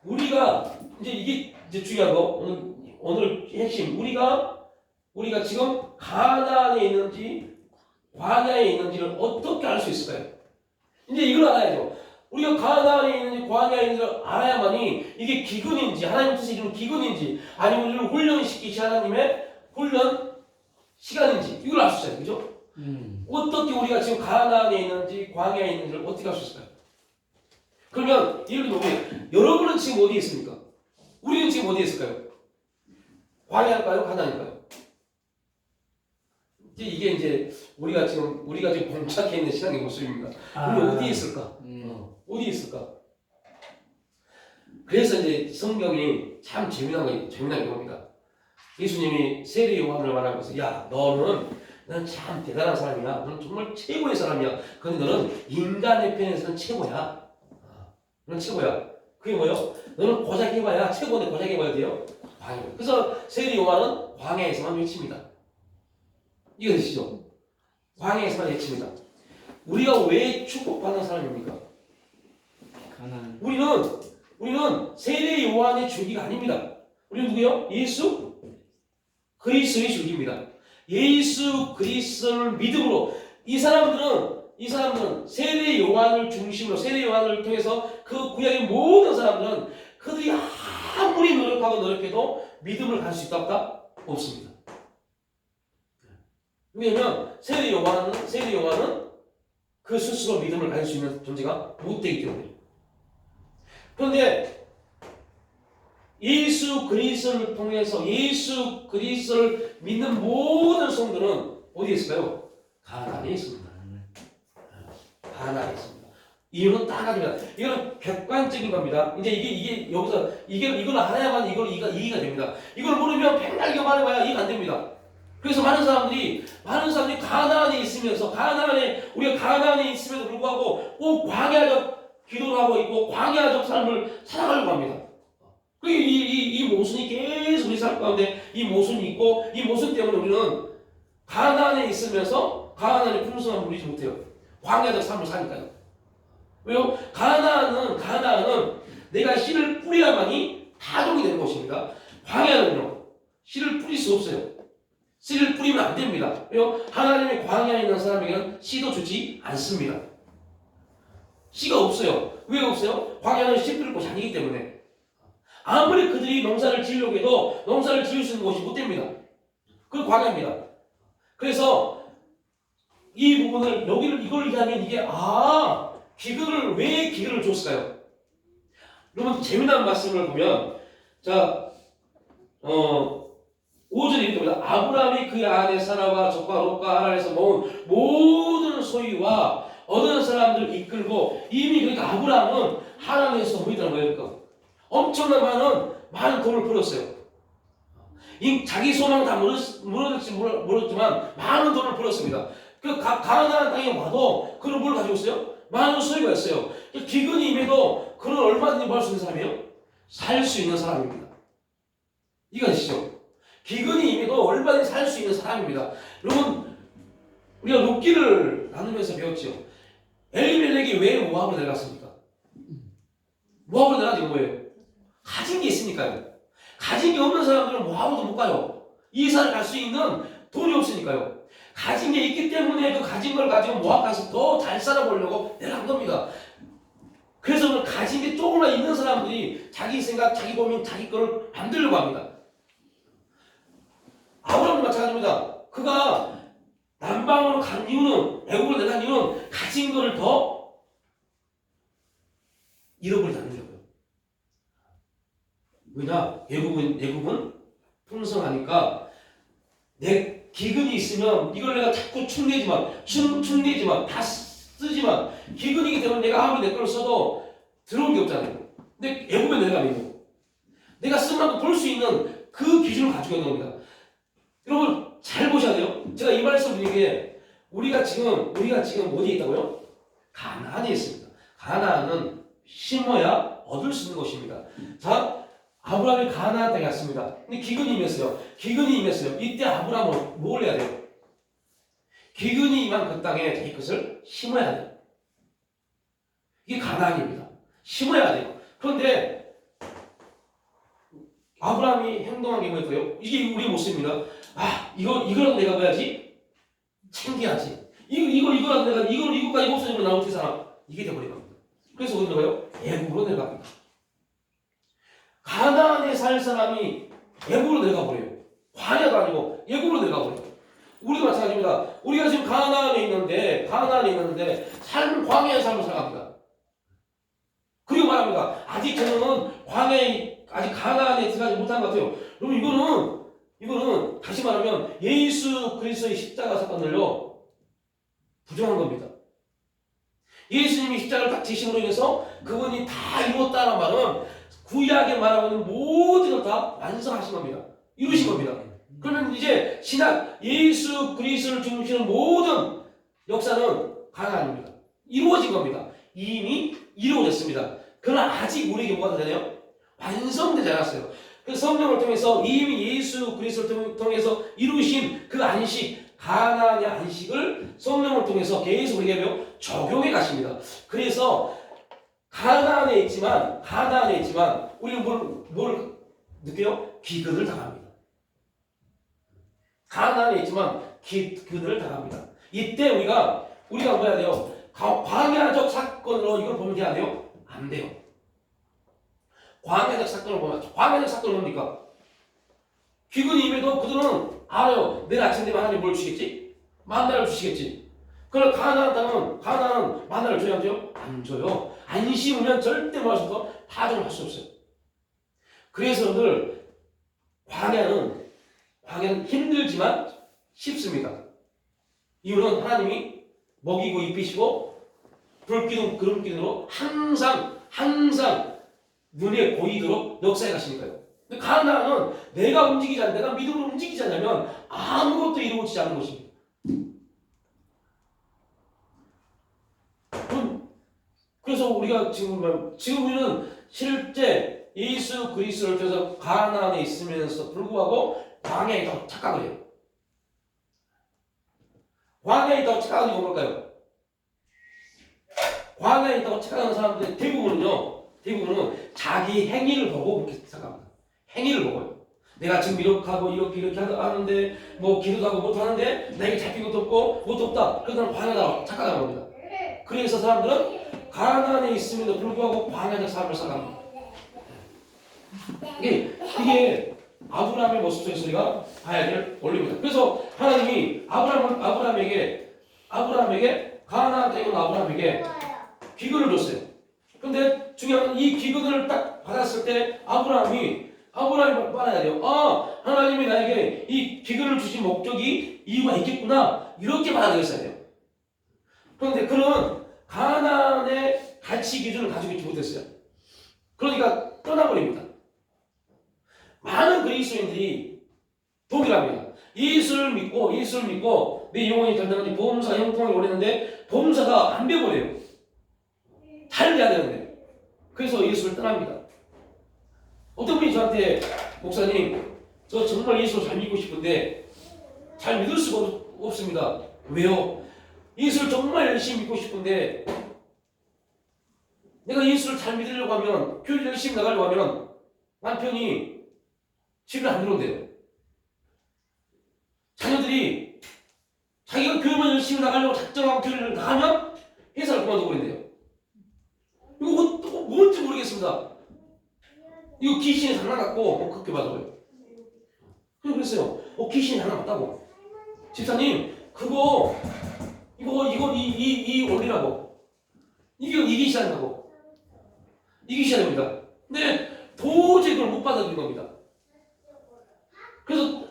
우리가 이게 중요한 거 오늘 핵심 우리가 지금 가나안에 있는지 광야에 있는지를 어떻게 알 수 있을까요? 이제 이걸 알아야죠. 우리가 가나안에 있는지 광야에 있는지를 알아야만이 이게 기근인지 하나님 뜻이 이루는 기근인지 아니면 우리를 훈련시키시 하나님의 훈련 시간인지 이걸 알 수 있어요. 그죠? 어떻게 우리가 지금 가나안에 있는지 광야에 있는지를 어떻게 알 수 있을까요? 그러면 이렇게 보면 여러분은 지금 어디에 있습니까? 우리는 지금 어디에 있을까요? 광야일까요? 가나안일까요? 이게 이제 우리가 지금 봉착해 있는 신앙의 모습입니다. 우리 어디에 있을까? 어디에 있을까? 그래서 이제 성경이 참 재미난 겁니다. 예수님이 세례 요한을 말하면서 야 너는 참 대단한 사람이야. 너는 정말 최고의 사람이야. 근데 너는 인간의 편에서는 최고야. 너는 최고야. 그게 뭐예요? 너는 고작 해봐야 최고인데 고작 해봐야 돼요. 광야. 그래서 세례 요한은 광야에서만 외칩니다. 이거 되시죠? 광야에서만 외칩니다. 우리가 왜 축복받는 사람입니까? 우리는 세례 요한의 줄기가 아닙니다. 우리는 누구요? 예수 그리스도의 줄기입니다. 예수 그리스도를 믿음으로 이 사람들은 세례 요한을 중심으로 세례 요한을 통해서 그 구약의 모든 사람들은 그들이 아무리 노력해도 믿음을 갈 수 있다 없다? 없습니다. 왜냐하면 세례 요한은 그 스스로 믿음을 가질 수 있는 존재가 못 되기 때문에. 그런데 예수 그리스도를 통해서 예수 그리스도를 믿는 모든 성도는 어디에 있을까요? 가나안에 있습니다. 가나안에 있습니다. 이유는 딱 하나입니다. 이거는 객관적인 겁니다. 이제 이게 여기서 이걸 알아야만 이해가 됩니다. 이걸 모르면 백날 말해봐야 이해가 안 됩니다. 그래서 많은 사람들이 가나안에 있으면서 우리가 가나안에 있음에도 불구하고 꼭 광야적 기도를 하고 있고 광야적 삶을 살아가려고 합니다. 이 모순이 계속 우리 삶 가운데 이 모순이 있고 이 모순 때문에 우리는 가나안에 있으면서 가나안의 풍성함을 누리지 못해요. 광야적 삶을 사니까요. 왜요? 가나안은 내가 씨를 뿌려야만이 타종이 되는 곳입니다. 광야는요 씨를 뿌릴 수 없어요. 씨를 뿌리면 안 됩니다. 왜요? 하나님의 광야에 있는 사람에게는 씨도 주지 않습니다. 씨가 없어요. 왜 없어요? 광야는 씨 뿌릴 곳이 아니기 때문에. 아무리 그들이 농사를 지으려고 해도 농사를 지을 수 있는 곳이 못 됩니다. 그건 광야입니다. 그래서 이 부분을 이걸 이해하면 이게 왜 기근을 줬을까요? 여러분 재미난 말씀을 보면 5절에 이렇게 봅니다. 아브라함이 그 안에 사라와 적과 롯과 하란에서 모은 모든 소유와 얻은 사람들을 이끌고 이미 그러니까 아브라함은 하란에서 뭐였다는 엄청난 많은 돈을 벌었어요. 자기 소망은 다 무너질지 모르지만 많은 돈을 벌었습니다. 그 가나안 땅에 와도 그런 뭘 가지고 있어요? 많은 소유가 있어요. 기근이 임해도 그는 얼마든지 벌 수 있는 사람이에요? 살 수 있는 사람입니다. 이거 아시죠? 기근이 임해도 얼마든지 살 수 있는 사람입니다. 여러분, 우리가 룻기를 나누면서 배웠죠. 엘리멜렉이 왜 모압으로 내려갔습니까? 모압으로 내려간 이유가 뭐예요? 가진 게 있으니까요. 가진 게 없는 사람들은 모압으로 못 가요. 이사를 갈 수 있는 돈이 없으니까요. 가진 게 있기 때문에 그 가진 걸 가지고 모압 가서 더 잘 살아보려고 내려간 겁니다. 그래서 오늘 가진 게 조금만 있는 사람들이 자기 생각, 자기 고민, 자기 거를 만들려고 합니다. 아브라함도 마찬가지입니다. 그가 남방으로 간 이유는, 애국으로 내려간 이유는 가진 거를 더 잃어버리지 않으려고요. 왜냐? 애국은 풍성하니까 내 기근이 있으면 이걸 내가 자꾸 충내지만 다 쓰지만 기근이기 때문에 내가 아무리 내 걸 써도 들어온 게 없잖아요. 근데 애국에 내려가면 내가 쓴 만큼 볼 수 있는 그 기준을 가지고 있는 겁니다. 여러분 잘 보셔야 돼요. 제가 이 말씀 드린 게 우리가 지금 어디에 있다고요? 가나안에 있습니다. 가나안은 심어야 얻을 수 있는 것입니다. 자, 아브라함이 가나안 땅에 갔습니다. 근데 기근이 임했어요. 이때 아브라함은 뭘 해야 돼요? 기근이 임한 그 땅에 자기 것을 심어야 돼요. 이게 가나안입니다. 심어야 돼요. 그런데 아브라함이 행동한 게 뭐였어요? 이게 우리 모습입니다. 이거라도 내가 뭐야지? 챙겨야지. 이거라도 내가 이거까지 없어지면 나 어떻게 살아? 이게 돼버린 겁니다. 그래서 어디로 가요? 애국으로 내려갑니다. 가나안에 살 사람이 애국으로 내려가 버려요. 광야가 아니고 애국으로 내려가 버려요. 우리도 마찬가지입니다. 우리가 지금 가나안에 있는데 광야의 삶을 살아갑니다. 그리고 말합니다. 아직 저는 아직 가나안에 들어가지 못한 것 같아요. 여러분 이거는 다시 말하면 예수 그리스도의 십자가 사건을요 부정한 겁니다. 예수님이 십자가를 딱 지심으로 인해서 그분이 다 이루었다는 말은 구약에 말하고 있는 모든 걸 다 완성하신 겁니다. 이루신 겁니다. 그러면 이제 신약 예수 그리스도를 중심으로 모든 역사는 가나안입니다. 이루어진 겁니다. 이미 이루어졌습니다. 그러나 아직 우리에게 뭐가 되나요? 완성되지 않았어요. 그래서 성령을 통해서 이미 예수 그리스도를 통해서 이루신 그 안식, 가나안의 안식을 성령을 통해서 계속 우리에게 적용해 가십니다. 그래서 가나안에 있지만 우리는 뭘 느껴요? 기근을 당합니다. 가나안에 있지만 기근을 당합니다. 이때 우리가 뭐 해야 돼요? 광야적 사건으로 이걸 보면 돼야 돼요? 안 돼요. 광야적 사건을 뭡니까? 기근이 임해도 그들은 알아요. 내일 아침 되면 하나님 뭘 주시겠지? 만나를 주시겠지. 그럼 가나안은 만나를 줘야 돼요? 안 줘요. 안 심으면 절대 마셔서 파종을 할 수 없어요. 그래서 늘 광야는 힘들지만 쉽습니다. 이유는 하나님이 먹이고 입히시고 불기둥 구름기둥으로 항상 눈에 보이도록 역사해 가시니까요. 근데 가나안은 내가 믿음으로 움직이지 않으면 아무것도 이루어지지 않는 것입니다. 그래서 우리가 지금 우리는 실제 예수 그리스도를 통해서 가나안에 있으면서 불구하고 광야에 더 착각을 해요. 광야에 더 착각하는 게 뭘까요? 광야에 더 착각하는 사람들의 대부분은 자기 행위를 보고 그렇게 생각합니다. 행위를 보고요. 내가 지금 이렇게 하고 이렇게 하는데 뭐 기도도 하고 못 하는데 내게 잡힌 것도 없고 뭣도 없다. 그래서 광야다 착각하는 겁니다. 그래서 사람들은 가나안에 있음에도 불구하고 광야적 삶을 살아갑니다. 이게 아브라함의 모습 속에서 우리가 봐야 될 원리입니다. 그래서 하나님이 아브라함에게 가나안 땅에 온 아브라함에게 기근을 줬어요. 근데 중요한 건 이 기근을 딱 받았을 때 아브라함이 말해야 돼요. 하나님이 나에게 이 기근을 주신 목적이 이유가 있겠구나. 이렇게 받아들였어야 돼요. 그런데 그런 가나안의 가치 기준을 가지고 있지 못했어요. 그러니까 떠나버립니다. 많은 그리스도인들이 동일합니다. 예수를 믿고 내 영혼이 단단하니 보험사가 형통하게 오랬는데 보험사가 안 돼버려요. 잘 돼야 되는데. 그래서 예수를 떠납니다. 어떤 분이 저한테 목사님 저 정말 예수를 잘 믿고 싶은데 잘 믿을 수가 없습니다. 왜요? 예수를 정말 열심히 믿고 싶은데 내가 예수를 잘 믿으려고 하면 교회를 열심히 나가려고 하면 남편이 집을 안 들어온대요. 자녀들이 자기가 교회만 열심히 나가려고 작정하고 교회를 나가면 회사를 그만두고 그랬대요. 이거 뭔지 모르겠습니다. 이거 귀신의 장난 같고 그렇게 봐서요. 그랬어요. 귀신이 장난 같다고. 집사님 그거 이거 이 원리라고. 이기셔야 한다고. 이기셔야 됩니다. 근데 도저히 그걸 못 받아들인 겁니다. 그래서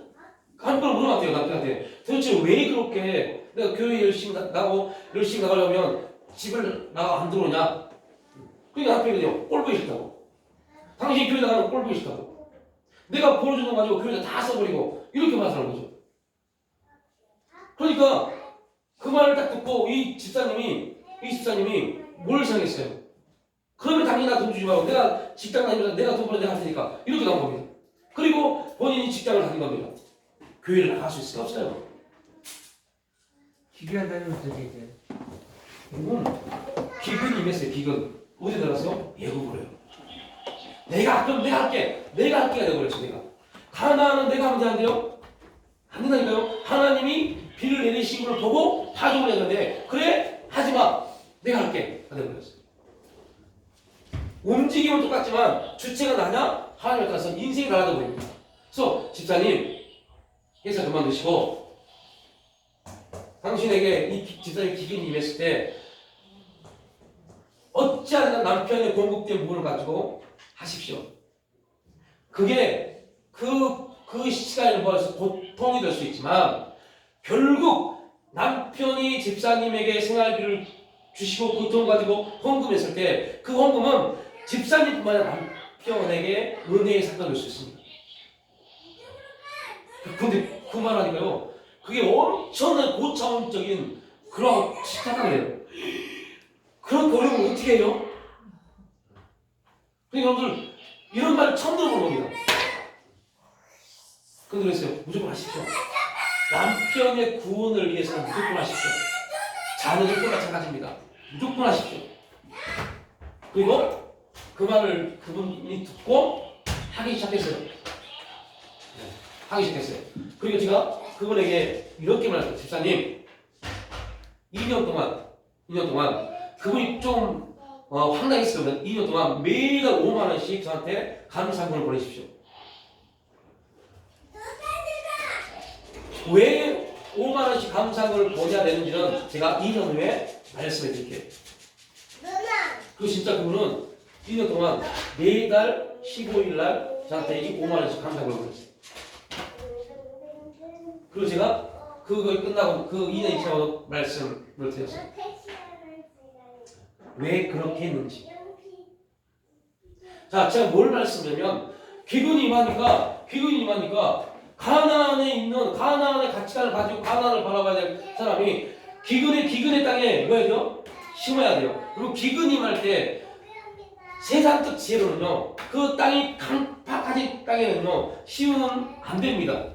한 번 물어봤대요. 남편한테. 도대체 왜 그렇게 내가 교회 열심히 나가려면 집을 나가 안 들어오냐? 그러니까 남편이 꼴보기 싫다고. 당신이 교회 나가면 꼴보기 싫다고. 내가 벌어주는 거 가지고 교회에다 다 써버리고 이렇게 말하는 거죠. 그러니까 그 말을 딱 듣고 이 집사님이 뭘 생각했어요? 그러면 당연히 나 돈 주지 말고 내가 직장 다니면서 내가 돈 벌어 내가 할 테니까 이렇게 나온 겁니다. 그리고 본인이 직장을 다닌 겁니다. 교회를 나갈 수 있을까 없어요. 기교한 다니면 되지. 기근이 임했어요. 기근. 어디 들어갔어요? 예고를 해요. 그럼 내가 할게. 내가 되어버렸어. 내가. 가나안은 내가 하면 되는데요? 안 된다니까요. 하나님이 비를 내리신 걸 보고 파종을 했는데 그래? 하지마. 내가 할게. 안 되어버렸어요. 움직임은 똑같지만 주체가 나냐? 하나님에 따라서 인생이 달라져 보입니다. 그래서 집사님 회사 그만두시고 당신에게 이 집사님 기근이 임했을 때 어찌하든 남편의 공급된 부분을 가지고 하십시오. 그게 그 시간에 벌써 고통이 될 수 있지만 결국 남편이 집사님에게 생활비를 주시고 그 돈 가지고 헌금했을 때 그 헌금은 집사님뿐만 아니라 남편에게 은혜의 상당이 될 수 있습니다. 근데 그 말하니까요. 그게 엄청난 고차원적인 그런 식탁이에요. 그런 어려움을 어떻게 해요? 그러니까 여러분들 이런 말 처음 들어보는 겁니다. 근데 그랬어요. 무조건 하십시오. 남편의 구원을 위해서는 무조건 하십시오. 자녀들도 마찬가지입니다. 무조건 하십시오. 그리고 그 말을 그분이 듣고 하기 시작했어요. 그리고 제가 그분에게 이렇게 말했어요. 집사님 2년 동안 그분이 좀 황당했으면 2년 동안 매달 5만 원씩 저한테 감사금을 보내십시오. 왜 5만 원씩 감사금을 보내야 되는지는 제가 2년 후에 말씀해 드릴게요. 그 진짜 그분은 2년 동안 매달 15일 날 저한테 이 5만 원씩 감사금을 보냈어요. 그리고 제가 그거 끝나고 그 2년이 지나고 말씀을 드렸어요. 왜 그렇게 했는지. 자, 제가 뭘 말씀드리면 기근이 임하니까 가나안의 가치관을 가지고 가나안을 바라봐야 될 사람이 기근의 땅에 뭐 해야 돼요? 심어야 돼요. 그리고 기근이 임할 때 세상적 지혜로는요, 그 땅이 강팍하진 땅에는요, 심으면 안 됩니다.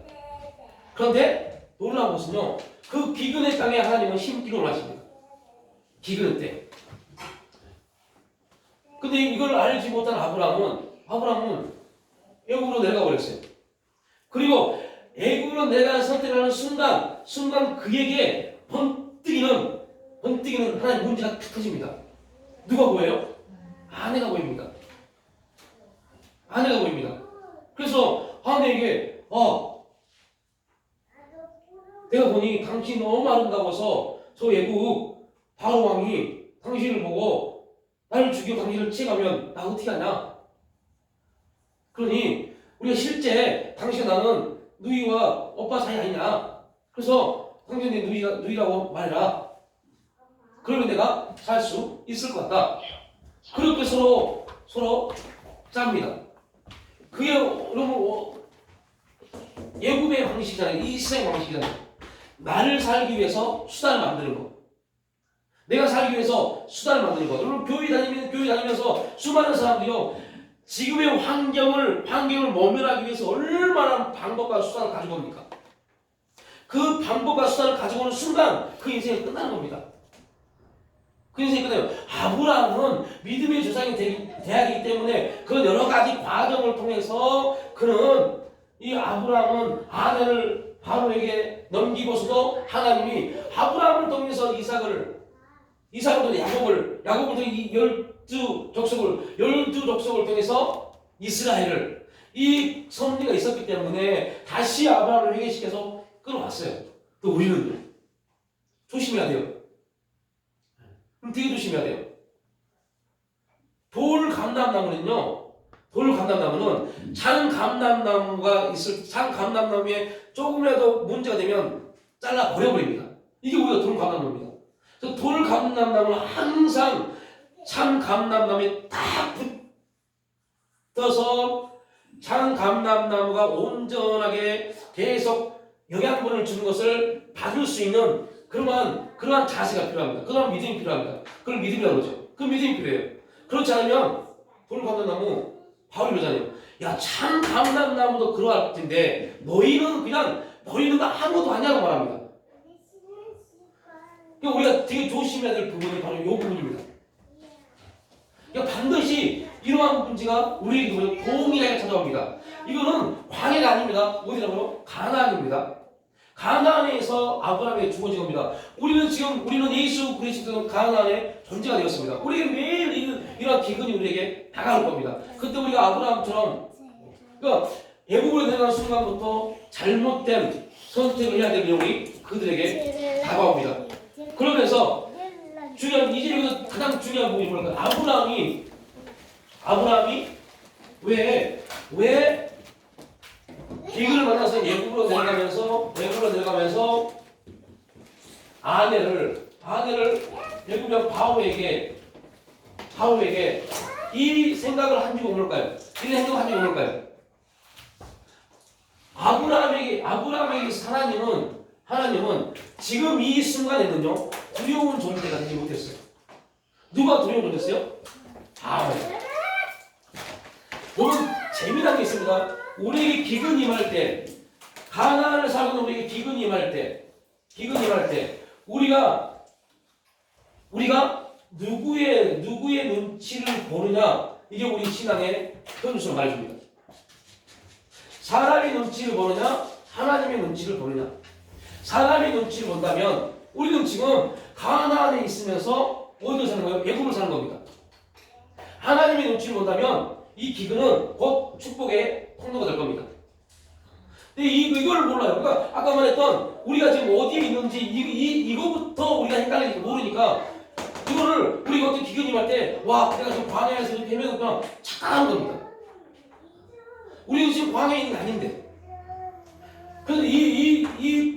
그런데 놀라운 것은요, 그 기근의 땅에 하나님은 심기로 하십니다. 기근의 때. 근데 이걸 알지 못한 아브라함은 애굽으로 내려가 버렸어요. 그리고 애굽으로 내려가는 선택하는 순간 그에게 번뜩이는 하나님 문제가 탁 터집니다. 누가 보여요? 아내가 보입니다. 그래서 아내에게 내가 보니 당신이 너무 아름다워서 저 애굽 바로 왕이 당신을 보고 나를 죽여 당신을 취해가면 나 어떻게 하냐? 그러니 우리가 실제 당신과 나는 누이와 오빠 사이 아니냐? 그래서 당신이 누이라고 말해라. 그러면 내가 살 수 있을 것 같다. 그렇게 서로 짭니다. 그게 여러분 예굽의 방식이잖아요. 이 세상 방식이잖아요. 나를 살기 위해서 수단을 만드는 거. 내가 살기 위해서 수단을 만드는 거. 여러분 교회 다니면서 수많은 사람들이요. 지금의 환경을 모면하기 위해서 얼마나 방법과 수단을 가지고 옵니까? 그 방법과 수단을 가지고 오는 순간 그 인생이 끝나는 겁니다. 그 인생이 끝나요. 아브라함은 믿음의 조상이 돼야 하기 때문에 그 여러 가지 과정을 통해서 그는 이 아브라함은 아내를 바로에게 넘기고서도 하나님이 아브라함을 통해서 이삭을 통해 야곱을 통해 이 열두 족속을 통해서 이스라엘을 이 섭리가 있었기 때문에 다시 아브라함을 회개시켜서 끌어왔어요. 또 우리는요. 조심해야 돼요. 되게 조심해야 돼요. 돌 감람나무는 장 감람나무에 조금이라도 문제가 되면 잘라 버려버립니다. 이게 우리가 돌 감람나무입니다. 그래서 돌 감람나무는 항상 장 감람나무에 딱 붙어서 장 감람나무가 온전하게 계속 영양분을 주는 것을 받을 수 있는 그러한 자세가 필요합니다. 그러한 믿음이 필요합니다. 그걸 믿음이라고 그러죠. 그 믿음이 필요해요. 그렇지 않으면 돌 감람나무 바로 이러잖아요. 야, 참 감람나무도 그러할 텐데 너희는 그냥 버리는 거 아무것도 아니라고 말합니다. 그러니까 우리가 되게 조심해야 될 부분이 바로 이 부분입니다. 그러니까 반드시 이러한 문제가 우리에게 동일하게 찾아옵니다. 이거는 광야가 아닙니다. 어디라고요? 가나안입니다. 가나안에서 아브라함에게 주어진 겁니다. 우리는 예수 그리스도는 가나안의 존재가 되었습니다. 우리에게 매일 이런 기근이 우리에게 다가올 겁니다. 그때 우리가 아브라함처럼 그러니까 애국으로 내려가는 순간부터 잘못된 선택을 해야 될 내용이 그들에게 다가옵니다. 그러면서 이제 여기서 가장 중요한 부분이 뭘까요? 아브라함이 왜 기근을 만나서 애굽으로 내려가면서 아내를 애굽의 바오에게 이 생각을 한 이유가 뭘까요? 이 행동을 한 이유가 뭘까요? 아브라함에게 하나님은 지금 이 순간에는요 두려운 존재가 되지 못했어요. 누가 두려운 존재였어요? 바오. 여러분 재미난 게 있습니다. 우리에게 기근이 임할 때, 가나안을 살고 있는 우리에게 기근이 임할 때, 우리가 누구의 눈치를 보느냐, 이게 우리 신앙의 현수로 말해줍니다. 사람의 눈치를 보느냐, 하나님의 눈치를 보느냐. 사람의 눈치를 본다면, 우리는 지금 가나안에 있으면서 어디로 사는 거예요? 애굽을 사는 겁니다. 하나님의 눈치를 본다면, 이 기근은 곧 축복의 통로가 될 겁니다. 근데 이걸 몰라요. 그러니까 아까 말했던 우리가 지금 어디에 있는지 이거부터 우리가 헷갈리니까 모르니까 이거를 우리가 어떤 기근이 할 때 와 내가 지금 광야에서 이렇게 헤매는구나 착각하는 겁니다. 우리는 지금 광야에 있는 게 아닌데. 그래서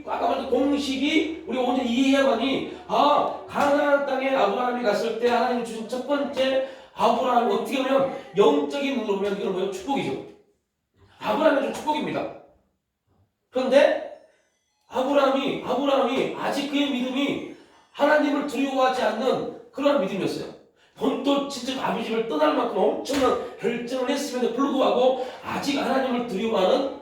아까 말했던 공식이 우리가 먼저 이해해야만이 가나안 땅에 아브라함이 갔을 때 하나님이 주신 첫 번째 아브라함이 어떻게 보면 영적인 눈으로 보면 이건 뭐예요? 축복이죠. 아브라함이 좀 축복입니다. 그런데 아브라함이 아직 그의 믿음이 하나님을 두려워하지 않는 그런 믿음이었어요. 본토 친척 아비 집을 떠날 만큼 엄청난 결정을 했음에도 불구하고 아직 하나님을 두려워하는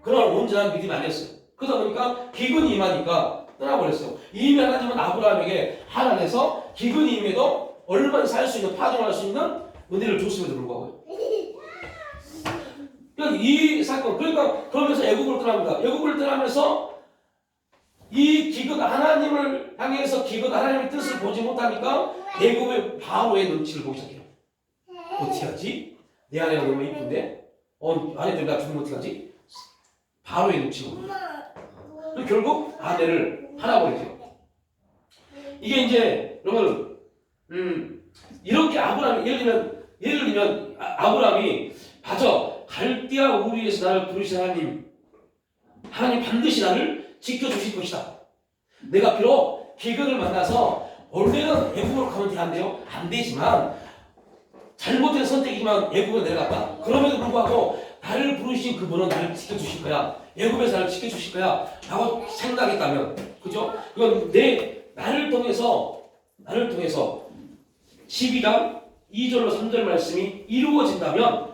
그런 온전한 믿음이 아니었어요. 그러다 보니까 기근이 임하니까 떠나버렸어요. 이미 하나님은 아브라함에게 하나님에서 기근이 임해도 얼마나 살 수 있는 파동할 수 있는 은혜를 줬음에도 불구하고요. 그러니까 이 사건 그러면서 애굽을 떠납니다. 애굽을 떠나면서 이 기근 하나님을 향해서 하나님의 뜻을 보지 못하니까 애굽의 바로의 눈치를 보기 시작해요. 어떻게 하지? 내 아내가 너무 이쁜데 아내 때문에 나 죽으면 어떻게 하지? 바로의 눈치를 봅니다. 결국 아내를 팔아버리죠. 이게 이제 여러분 이렇게 예를 들면 아브라함이 맞아 갈대아 우리에서 나를 부르신 하나님 반드시 나를 지켜주실 것이다. 내가 비록 기근을 만나서 원래는 애굽으로 가면 안 돼요. 안 되지만 잘못된 선택이지만 애굽에 내려갔다. 그럼에도 불구하고 나를 부르신 그분은 나를 지켜주실 거야. 애굽에서 나를 지켜주실 거야. 라고 생각했다면 그죠? 그건 나를 통해서 12장 2절로 3절 말씀이 이루어진다면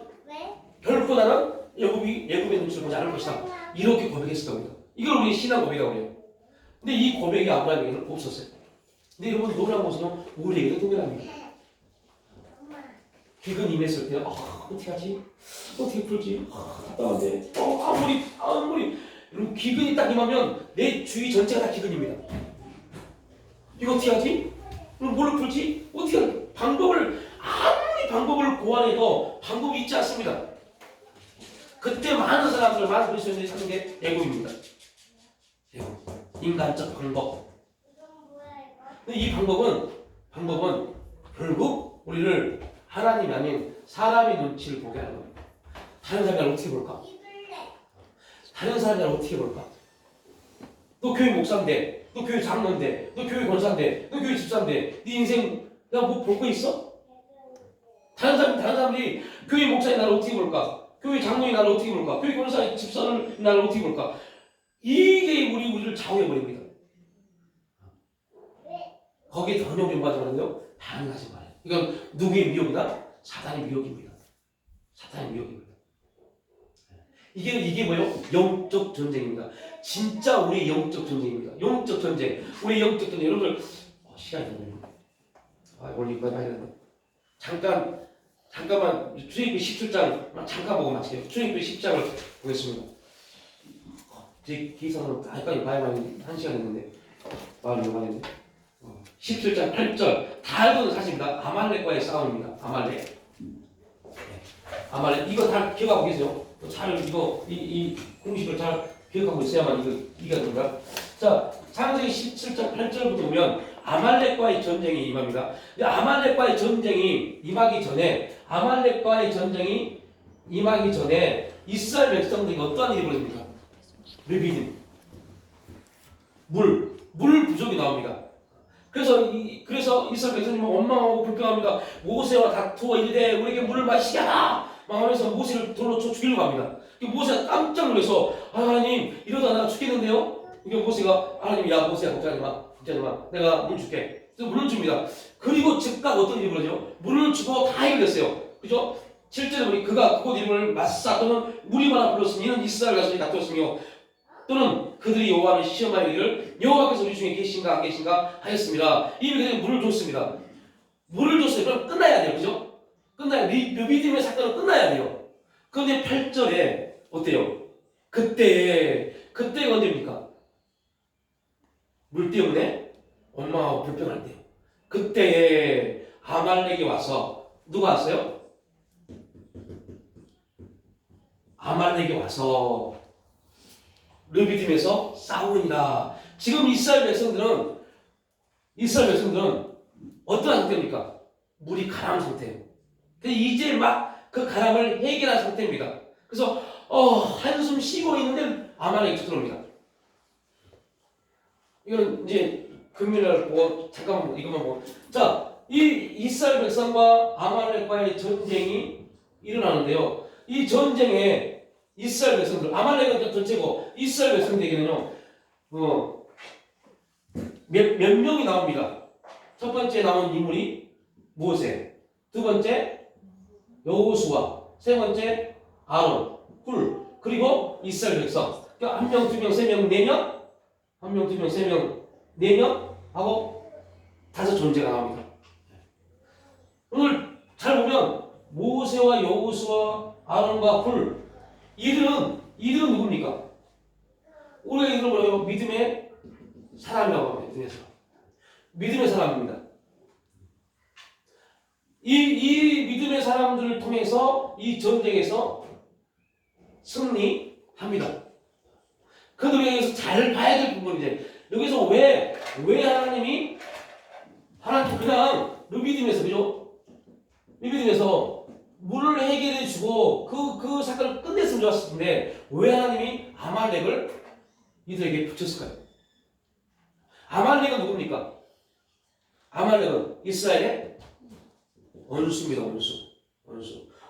결코 나는 애굽의 눈치를 보지 않을 것이다. 이렇게 고백했을 겁니다. 이걸 우리 신앙 고백이라고 해요. 근데 이 고백이 아브라함에게는 없었어요. 근데 여러분 놀라운 것은 우리에게도 동일합니다. 기근이 임했을 때 어떻게 하지? 어떻게 풀지? 답답한데 아무리 여러분 기근이 딱 임하면 내 주위 전체가 다 기근입니다. 이거 어떻게 하지? 그럼 뭘로 풀지? 어떻게 하지? 아무리 방법을 고안해도 방법이 있지 않습니다. 그때 많은 그리스도인들이 찾는 게 애국입니다. 인간적 방법. 근데 이 방법은 결국 우리를 하나님이 아닌 사람의 눈치를 보게 하는 겁니다. 다른 사람이 어떻게 볼까? 다른 사람이 어떻게 볼까? 너 교회 목사인데, 너 교회 장로인데, 너 교회 권사인데, 너 교회 집사인데, 네 인생 내가 뭐 볼 거 있어? 다른 사람들이 교회 목사인 나를 어떻게 볼까? 교회 장로인 나를 어떻게 볼까? 교회 권사 집사는 나를 어떻게 볼까? 이게 우리를 좌우해버립니다. 거기에 전혀 변하지 말아요. 반응하지 말아요. 이건 누구의 미혹이다? 사단의 미혹입니다. 사단의 미혹입니다. 이게 뭐예요? 영적 전쟁입니다. 진짜 우리 영적 전쟁입니다. 영적 전쟁. 우리 영적 전쟁. 여러분들 시간이 너무 오늘 이거 해야 된다. 잠깐만 출애굽기 17장 잠깐 보고 마치게요. 출애굽기 10장을 보겠습니다. 제 기사는 여기까지 봐야만 1시간 했는데 말을 못 하겠네. 17장 8절 다 알고는 사실입니다. 아말렉과의 싸움입니다. 아말렉 이거 다 기억하고 계세요? 잘 이거 이 공식을 잘 기억하고 있어야만 이거 됩니다. 자, 창세기 17장 8절부터 보면 아말렉과의 전쟁이 임합니다. 근데 아말렉과의 전쟁이 임하기 전에 이스라엘 백성들이 어떠한 일이 벌어집니까? 르비딤 물 부족이 나옵니다. 그래서 이스라엘 백성님은 원망하고 불평합니다. 모세와 다투어 이르되 우리에게 물을 마시게 하라 막 하면서 모세를 돌로 쳐 죽이려고 합니다. 모세가 깜짝 놀라서 하나님 이러다 나 죽겠는데요? 모세가 하나님 야 모세야 걱정하지 마 내가 물 줄게. 그래서 물을 줍니다. 그리고 즉각 어떤 일이 벌어져? 물을 주고 다 해결됐어요. 그죠? 7절에 보니 그가 그곳 이름을 마사 또는 우리마라 불렀으니 이는 이스라엘 가족이 다투었으며 또는 그들이 여호와를 시험하기를 여호와께서 우리 중에 계신가 안 계신가 하였습니다. 이미 그들이 물을 줬습니다. 물을 줬어요. 그럼 끝나야 돼요. 그죠? 르비딤의 사건은 끝나야 돼요. 그런데 8절에 어때요? 그때가 언제입니까? 물 때문에 원망하고 불평할 때요. 그때에 아말렉이 와서 누가 왔어요? 아말렉이 와서 르비딤에서 싸우니라. 지금 이스라엘 백성들은 어떠한 상태입니까? 물이 가라앉은 상태예요. 근데 이제 막 그 가람을 해결한 상태입니다. 그래서 한숨 쉬고 있는데 아말렉이 들어옵니다. 이거는 이제 금요일날 보고 잠깐만 이것만 보고 자, 이 이스라엘 백성과 아말렉과의 전쟁이 일어나는데요. 이 전쟁에 이스라엘 백성들, 아말렉은 전체고 이스라엘 백성들에게는요 몇 명이 나옵니다. 첫 번째 나온 인물이 모세, 두 번째 여호수아, 세 번째 아론, 훌, 그리고 이스라엘 백성. 그러니까 한 명, 두 명, 세 명, 네 명, 한 명, 두 명, 세 명, 네 명 하고 다섯 존재가 나옵니다. 오늘 잘 보면 모세와 여호수아, 아론과 훌 이들은 누굽니까? 우리가 이들은 뭐예요? 믿음의 사람이라고 합니다. 믿음의 사람입니다. 이 믿음의 사람들을 통해서 이 전쟁에서 승리합니다. 그들에 대해서 잘 봐야 될 부분인데 여기서 왜 하나님 그냥 르비딤에서 그죠? 르비딤에서 물을 해결해 주고 그 사건을 끝냈으면 좋았을 텐데 왜 하나님이 아말렉을 이들에게 붙였을까요? 아말렉은 누굽니까? 아말렉은 이스라엘의 원수입니다.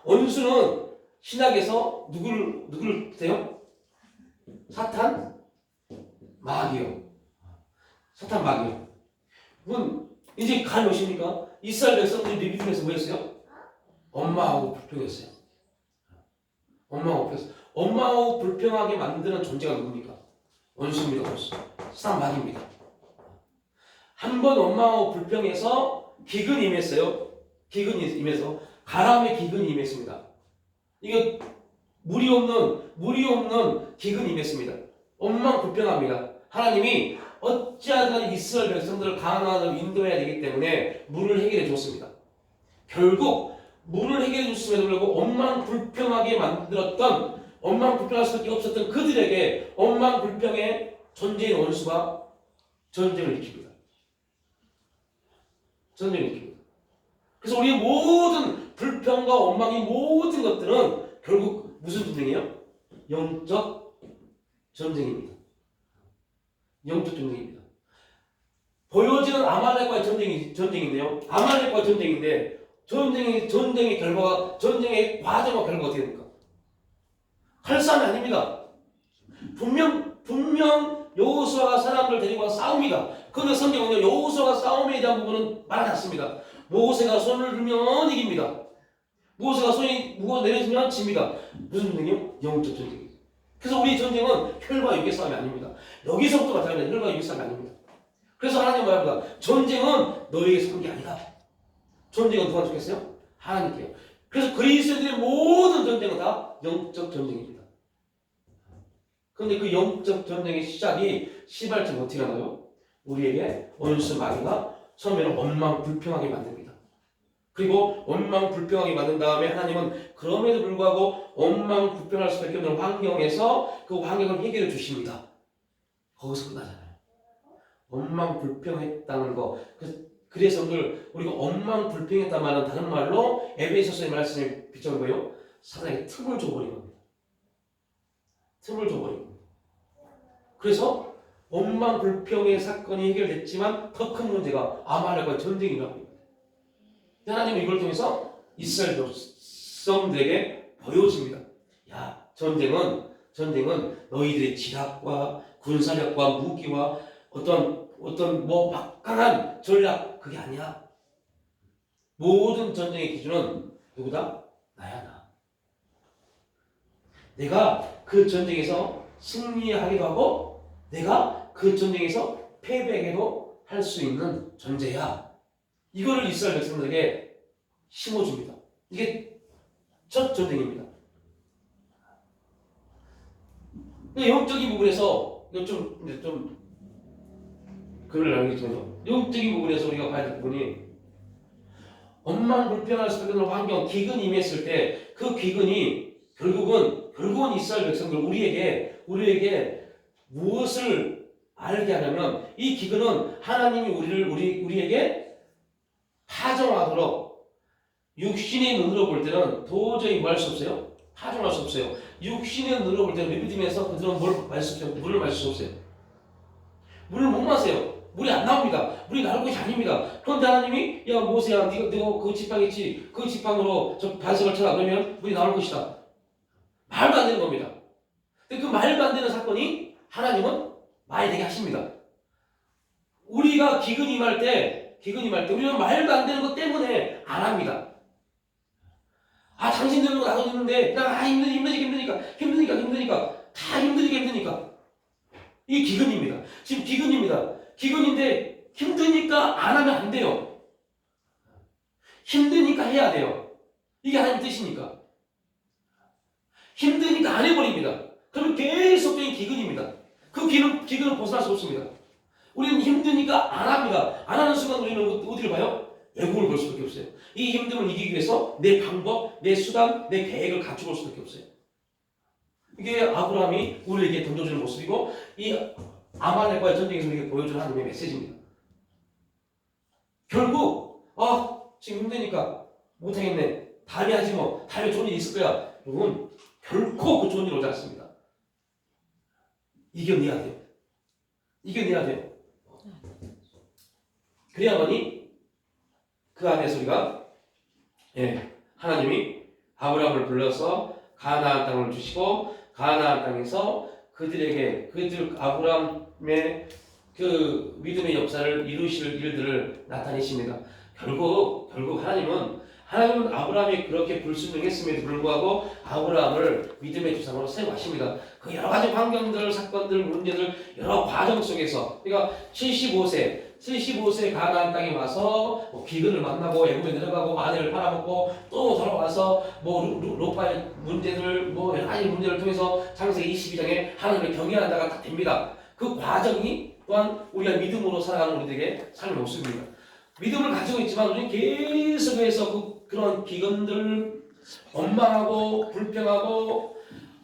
원수는 신학에서 누구를 뜻해요? 사탄 마귀요. 그건 이제 간 오십니까? 이스라엘 백성들이 르비딤에서 뭐 했어요? 원망하고 불평했어요. 원망하고 원망하고 불평하게 만드는 존재가 누굽니까? 원수입니다. 원수. 사망입니다. 한 번 원망하고 불평해서 기근이 임했어요. 기근이 임해서 가람의 기근이 임했습니다. 이게 물이 없는 기근이 임했습니다. 원망 불평합니다. 하나님이 어찌하든 이스라엘 백성들을 가나안으로 인도해야 되기 때문에 물을 해결해 줬습니다. 결국 물을 해결해 줬음에도 불구하고 원망 불평하게 만들었던 원망 불평할 수밖에 없었던 그들에게 원망 불평의 존재인 원수가 전쟁을 일으킵니다. 전쟁을 일으킵니다. 그래서 우리의 모든 불평과 원망의 모든 것들은 결국 무슨 전쟁이에요? 영적 전쟁입니다. 영적 전쟁입니다. 보여지는 아말렉과의 전쟁인데요. 아말렉과의 전쟁인데 전쟁의 결과가 전쟁의 과정과 결과가 어떻게 됩니까? 칼싸움이 아닙니다. 분명 여호수아가 사람들 데리고 와서 싸웁니다. 그런데 성경은요 여호수아가 싸움에 대한 부분은 말하지 않습니다. 모세가 손을 들면 이깁니다. 모세가 손이 무거워 내려지면 집니다. 무슨 전쟁이요? 영적 전쟁이에요. 그래서 우리 전쟁은 혈과 육의 싸움이 아닙니다. 여기서부터 마찬가지입니다. 혈과 육의 싸움이 아닙니다. 그래서 하나님 말합니다. 전쟁은 너에게 선 게 아니다. 전쟁은 누가 죽겠어요? 하나님께요. 그래서 그리스도인들의 모든 전쟁은 다 영적 전쟁입니다. 그런데 그 영적 전쟁의 시작이 시발점 어떻게 하나요? 우리에게 원수 마귀가 처음에는 원망 불평하게 만듭니다. 그리고 원망 불평하게 만든 다음에 하나님은 그럼에도 불구하고 원망 불평할 수밖에 없는 환경에서 그 환경을 해결해 주십니다. 거기서 끝나잖아요. 원망 불평했다는 거. 그래서 오늘 우리가 원망 불평했다는 말은 다른 말로 에베소서의 말씀을 비춰본 거예요. 사단에게 틈을 줘버린 겁니다. 틈을 줘버린 겁니다. 그래서 원망 불평의 사건이 해결됐지만 더 큰 문제가 아말렉과 전쟁이라고 합니다. 하나님은 이걸 통해서 이스라엘 백성들에게 보여줍니다. 야, 전쟁은 너희들의 지략과 군사력과 무기와 어떤 막강한 전략 그게 아니야. 모든 전쟁의 기준은 누구다? 나야 나. 내가 그 전쟁에서 승리하기도 하고 내가 그 전쟁에서 패배하기도 할 수 있는 존재야. 이거를 이스라엘 백성들에게 심어줍니다. 이게 첫 전쟁입니다. 영적인 부분에서 좀 그걸 알겠지만요. 영적인 부분에서 우리가 봐야 될 부분이 원망 불평할 수밖에 없는 환경, 기근이 임했을 때 그 기근이 결국은 이스라엘 백성들 우리에게 무엇을 알게 하냐면 이 기근은 하나님이 우리에게 파종하도록 육신의 눈으로 볼 때는 도저히 뭐 할 수 없어요? 파종할 수 없어요. 육신의 눈으로 볼 때는 믿음에서 그들은 뭘 마실 수 없어요? 물을 마실 수 없어요. 물을 못 마세요. 물이 안 나옵니다. 물이 나올 것이 아닙니다. 그런데 하나님이 야 모세야 네가 그 지팡이 있지 그 지팡으로 저 반석을 쳐라 그러면 물이 나올 것이다. 말도 안 되는 겁니다. 근데 그 말도 안 되는 사건이 하나님은 말이 되게 하십니다. 우리가 기근이 임할 때 우리는 말도 안 되는 것 때문에 안 합니다. 아 당신 되는 거 나도 되는데 힘드니까 다 힘드니까 이게 기근입니다. 지금 기근인데 힘드니까 안 하면 안 돼요. 힘드니까 해야 돼요. 이게 하나님 뜻이니까. 힘드니까 안 해버립니다. 그러면 계속적인 기근입니다. 그 기근을 벗어날 수 없습니다. 우리는 힘드니까 안 합니다. 안 하는 순간 우리는 어디를 봐요? 외국을 볼 수밖에 없어요. 이 힘듦을 이기기 위해서 내 방법, 내 수단, 내 계획을 갖추고 올 수밖에 없어요. 이게 아브라함이 우리에게 던져주는 모습이고 이 아말렉과의 전쟁에서 우리에게 보여주는 하나님의 메시지입니다. 결국 지금 힘드니까 못하겠네. 다음에 하지 뭐. 다음에 좋은 일 있을 거야. 여러분 결코 그 좋은 일 오지 않습니다. 이겨내야 돼요. 그래야만이 그 안에서 우리가 하나님이 아브라함을 불러서 가나안 땅을 주시고 가나안 땅에서 아브라함의 그 믿음의 역사를 이루실 일들을 나타내십니다. 결국 하나님은 하나님은 아브라함이 그렇게 불순종했음에도 불구하고 아브라함을 믿음의 조상으로 세워가십니다. 그 여러 가지 환경들, 사건들, 문제들, 여러 과정 속에서 그러니까 75세 가나안 땅에 와서 뭐 기근을 만나고 애굽에 내려가고 아내를 팔아먹고 또 돌아와서 뭐 롯바의 문제들, 뭐 여러 가지 문제를 통해서 창세기 22장에 하나님을 경외한다가 다 됩니다. 그 과정이 또한 우리가 믿음으로 살아가는 우리들에게 삶의 모습입니다. 믿음을 가지고 있지만 우리는 계속해서 그런 기근들, 원망하고 불평하고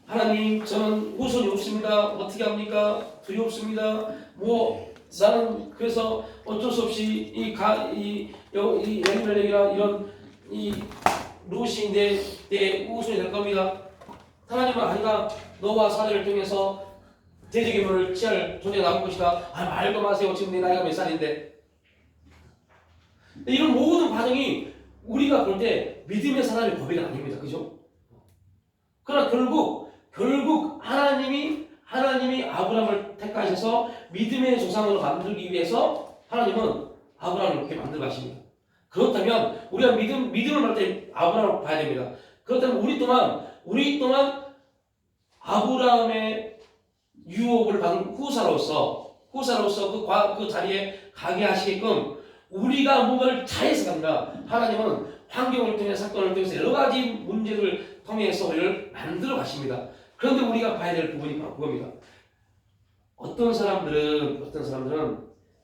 하나님 저는 후손이 없습니다. 어떻게 합니까? 두렵습니다. 뭐 나는 그래서 어쩔 수 없이 이 엘멜렉이나 이런 이 롯이 내 후손이 될 겁니다. 하나님은 아니다. 너와 사례를 통해서 대적임을 취할 존재가 나올 것이다. 말도 마세요. 지금 내 나이가 몇 살인데. 이런 모든 과정이 우리가 볼 때 믿음의 사람의 고백이 아닙니다. 그죠? 그러나 결국 하나님이 아브라함을 택하셔서 믿음의 조상으로 만들기 위해서 하나님은 아브라함을 그렇게 만들어 가십니다. 그렇다면 우리가 믿음을 할 때 아브라함을 봐야 됩니다. 그렇다면 우리 또한 아브라함의 유혹을 받은 후사로서 그 자리에 가게 하시게끔 우리가 뭔가를 잘해서 간다. 하나님은 환경을 통해 사건을 통해서 여러 가지 문제를 통해서 우리를 만들어 가십니다. 그런데 우리가 봐야 될 부분이 바로 그겁니다. 어떤 사람들은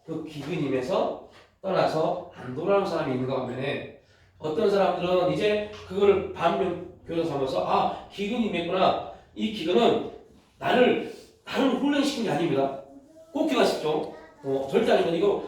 그 기근임에서 떠나서 안 돌아오는 사람이 있는가 반면에 어떤 사람들은 이제 그걸 반면 교사 삼아서 기근이 임했구나. 이 기근은 나를 훈련시킨 게 아닙니다. 꼭 기억하십시오. 절대 아닙니다.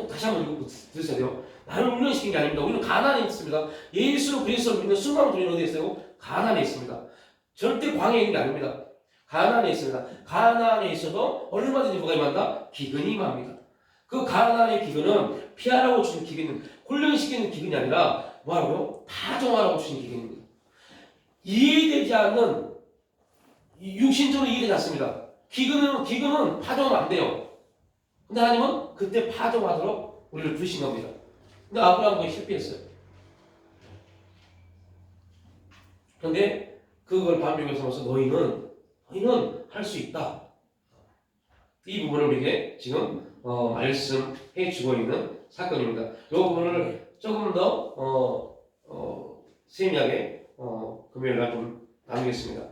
다시 한번 읽고 들으셔야 돼요. 나를 훈련시킨 게 아닙니다. 우리는 가나안에 있습니다. 예수 그리스도를 믿는 수많은 우리는 어디에 있어요? 가나안에 있습니다. 절대 광야에 있는 게 아닙니다. 가나안에 있습니다. 가나안에 있어도 얼마든지 뭐가 임한다? 기근이 임합니다. 그 가나안의 기근은 피하라고 주는 기근은 훈련시키는 기근이 아니라 뭐라고요? 파종하라고 주신 기근입니다. 이해되지 않는 육신적으로 이해되지 않습니다. 기근은 파종하면 안 돼요. 근데 하나님은 그때 파종하도록 우리를 부르신 겁니다. 근데 아브라함은 실패했어요. 그런데 그걸 반면에 삼아서 너희는 할 수 있다. 이 부분을 우리에게 지금 말씀해 주고 있는 사건입니다. 이 부분을 조금 더 세밀하게 금요일 날 좀 나누겠습니다.